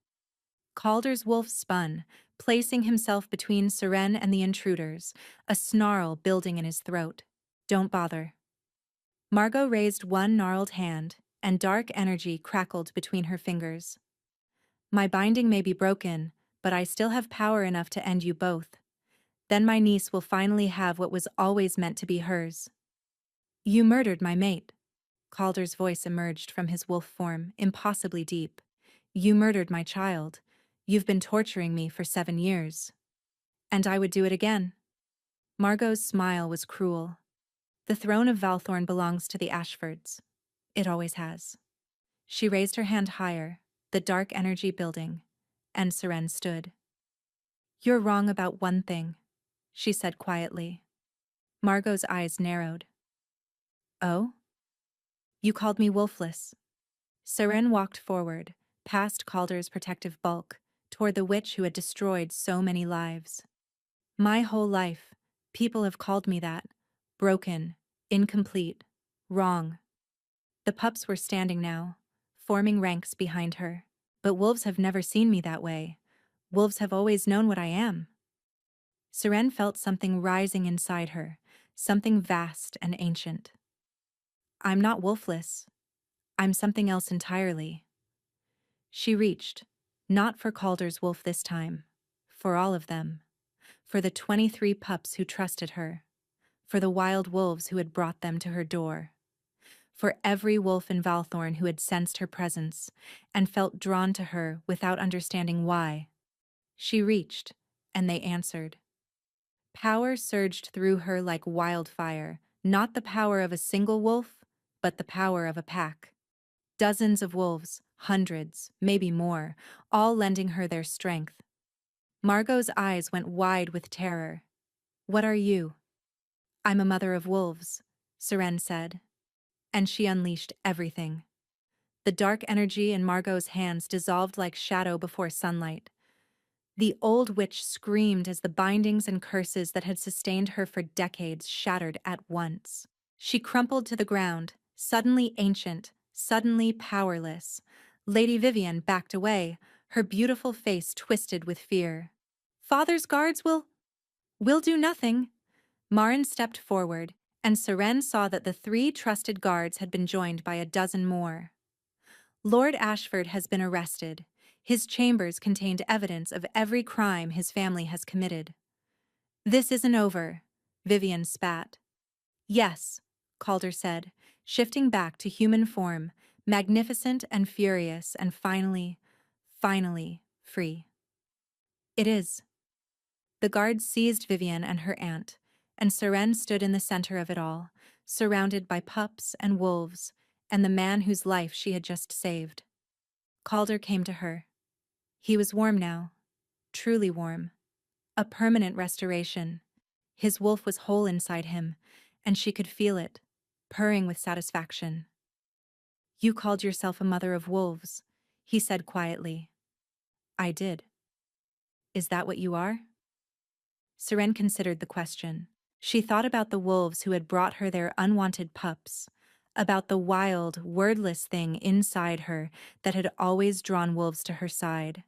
Calder's wolf spun, placing himself between Seren and the intruders, a snarl building in his throat. "Don't bother." Margot raised one gnarled hand, and dark energy crackled between her fingers. "My binding may be broken, but I still have power enough to end you both. Then my niece will finally have what was always meant to be hers." "You murdered my mate," Calder's voice emerged from his wolf form, impossibly deep. You murdered my child. You've been torturing me for 7 years. And I would do it again. Margot's smile was cruel. The throne of Valthorn belongs to the Ashfords. It always has. She raised her hand higher, the dark energy building, and Seren stood. You're wrong about one thing, she said quietly. Margot's eyes narrowed. Oh? You called me wolfless. Seren walked forward, past Calder's protective bulk, toward the witch who had destroyed so many lives. My whole life, people have called me that. Broken, incomplete, wrong. The pups were standing now, forming ranks behind her. But wolves have never seen me that way. Wolves have always known what I am. Seren felt something rising inside her, something vast and ancient. I'm not wolfless. I'm something else entirely. She reached, not for Calder's wolf this time, for all of them, for the 23 pups who trusted her, for the wild wolves who had brought them to her door, for every wolf in Valthorn who had sensed her presence and felt drawn to her without understanding why. She reached, and they answered. Power surged through her like wildfire, not the power of a single wolf, but the power of a pack. Dozens of wolves, hundreds, maybe more, all lending her their strength. Margot's eyes went wide with terror. What are you? I'm a mother of wolves, Seren said. And she unleashed everything. The dark energy in Margot's hands dissolved like shadow before sunlight. The old witch screamed as the bindings and curses that had sustained her for decades shattered at once. She crumpled to the ground, suddenly ancient, suddenly powerless. Lady Vivian backed away, her beautiful face twisted with fear. Father's guards will do nothing. Marin stepped forward, and Seren saw that the 3 trusted guards had been joined by a dozen more. Lord Ashford has been arrested. His chambers contained evidence of every crime his family has committed. This isn't over, Vivian spat. Yes, Calder said, shifting back to human form, magnificent and furious and finally free. It is. The guards seized Vivian and her aunt, and Seren stood in the center of it all, surrounded by pups and wolves, and the man whose life she had just saved. Calder came to her. He was warm now, truly warm. A permanent restoration. His wolf was whole inside him, and she could feel it, purring with satisfaction. You called yourself a mother of wolves, he said quietly. I did. Is that what you are? Seren considered the question. She thought about the wolves who had brought her their unwanted pups, about the wild, wordless thing inside her that had always drawn wolves to her side,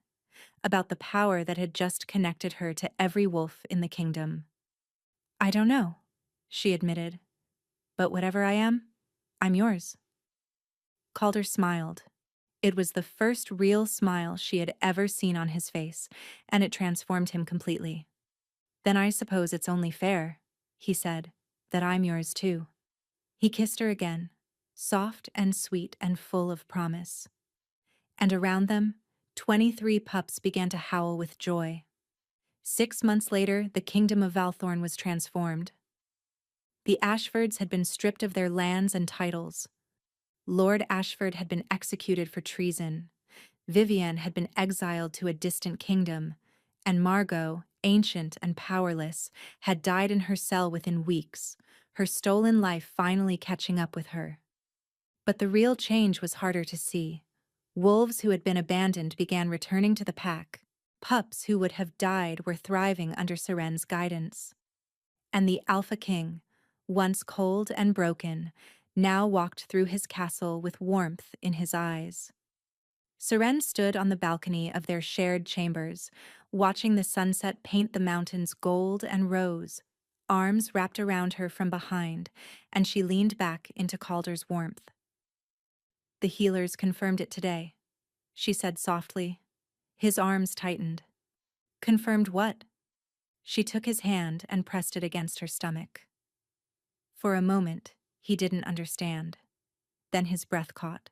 about the power that had just connected her to every wolf in the kingdom. I don't know, she admitted. But whatever I am, I'm yours. Calder smiled. It was the first real smile she had ever seen on his face, and it transformed him completely. Then I suppose it's only fair, he said, that I'm yours too. He kissed her again, soft and sweet and full of promise. And around them, 23 pups began to howl with joy. 6 months later, the kingdom of Valthorn was transformed. The Ashfords had been stripped of their lands and titles. Lord Ashford had been executed for treason. Vivian had been exiled to a distant kingdom, and Margot, ancient and powerless, had died in her cell within weeks, her stolen life finally catching up with her. But the real change was harder to see. Wolves who had been abandoned began returning to the pack. Pups who would have died were thriving under Seren's guidance. And the Alpha King, once cold and broken, now walked through his castle with warmth in his eyes. Seren stood on the balcony of their shared chambers, watching the sunset paint the mountains gold and rose, arms wrapped around her from behind, and she leaned back into Calder's warmth. The healers confirmed it today, she said softly. His arms tightened. Confirmed what? She took his hand and pressed it against her stomach. For a moment, he didn't understand. Then his breath caught.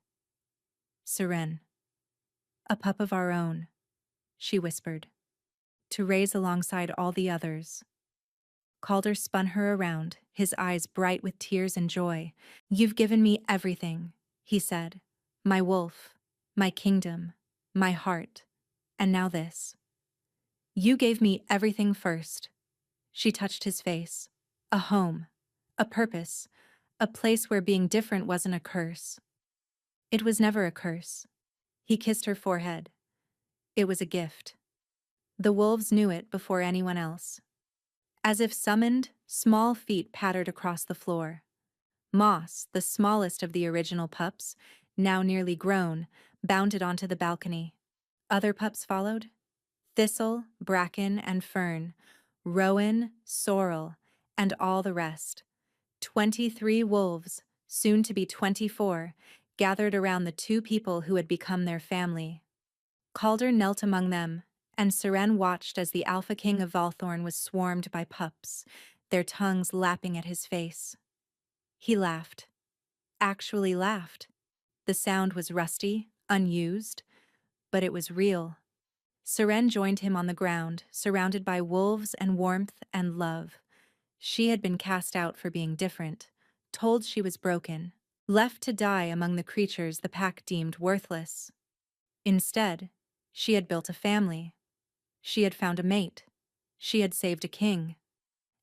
Seren. A pup of our own, she whispered. To raise alongside all the others. Calder spun her around, his eyes bright with tears and joy. You've given me everything, he said. My wolf, my kingdom, my heart, and now this. You gave me everything first. She touched his face. A home, a purpose, a place where being different wasn't a curse. It was never a curse. He kissed her forehead. It was a gift. The wolves knew it before anyone else. As if summoned, small feet pattered across the floor. Moss, the smallest of the original pups, now nearly grown, bounded onto the balcony. Other pups followed. Thistle, bracken, and fern, rowan, sorrel, and all the rest. 23 wolves, soon to be 24, gathered around the two people who had become their family. Calder knelt among them, and Seren watched as the Alpha King of Valthorn was swarmed by pups, their tongues lapping at his face. He laughed. Actually laughed. The sound was rusty, unused, but it was real. Seren joined him on the ground, surrounded by wolves and warmth and love. She had been cast out for being different, told she was broken, left to die among the creatures the pack deemed worthless. Instead, she had built a family. She had found a mate. She had saved a king.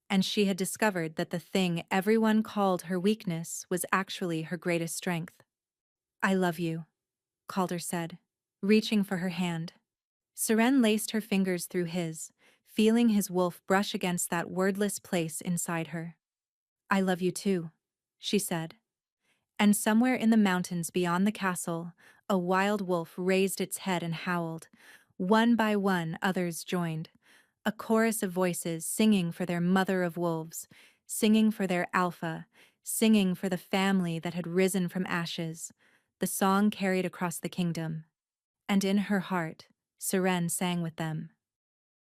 And she had discovered that the thing everyone called her weakness was actually her greatest strength. I love you, Calder said, reaching for her hand. Seren laced her fingers through his, feeling his wolf brush against that wordless place inside her. I love you too, she said. And somewhere in the mountains beyond the castle, a wild wolf raised its head and howled. One by one, others joined. A chorus of voices singing for their mother of wolves, singing for their alpha, singing for the family that had risen from ashes. The song carried across the kingdom. And in her heart, Seren sang with them.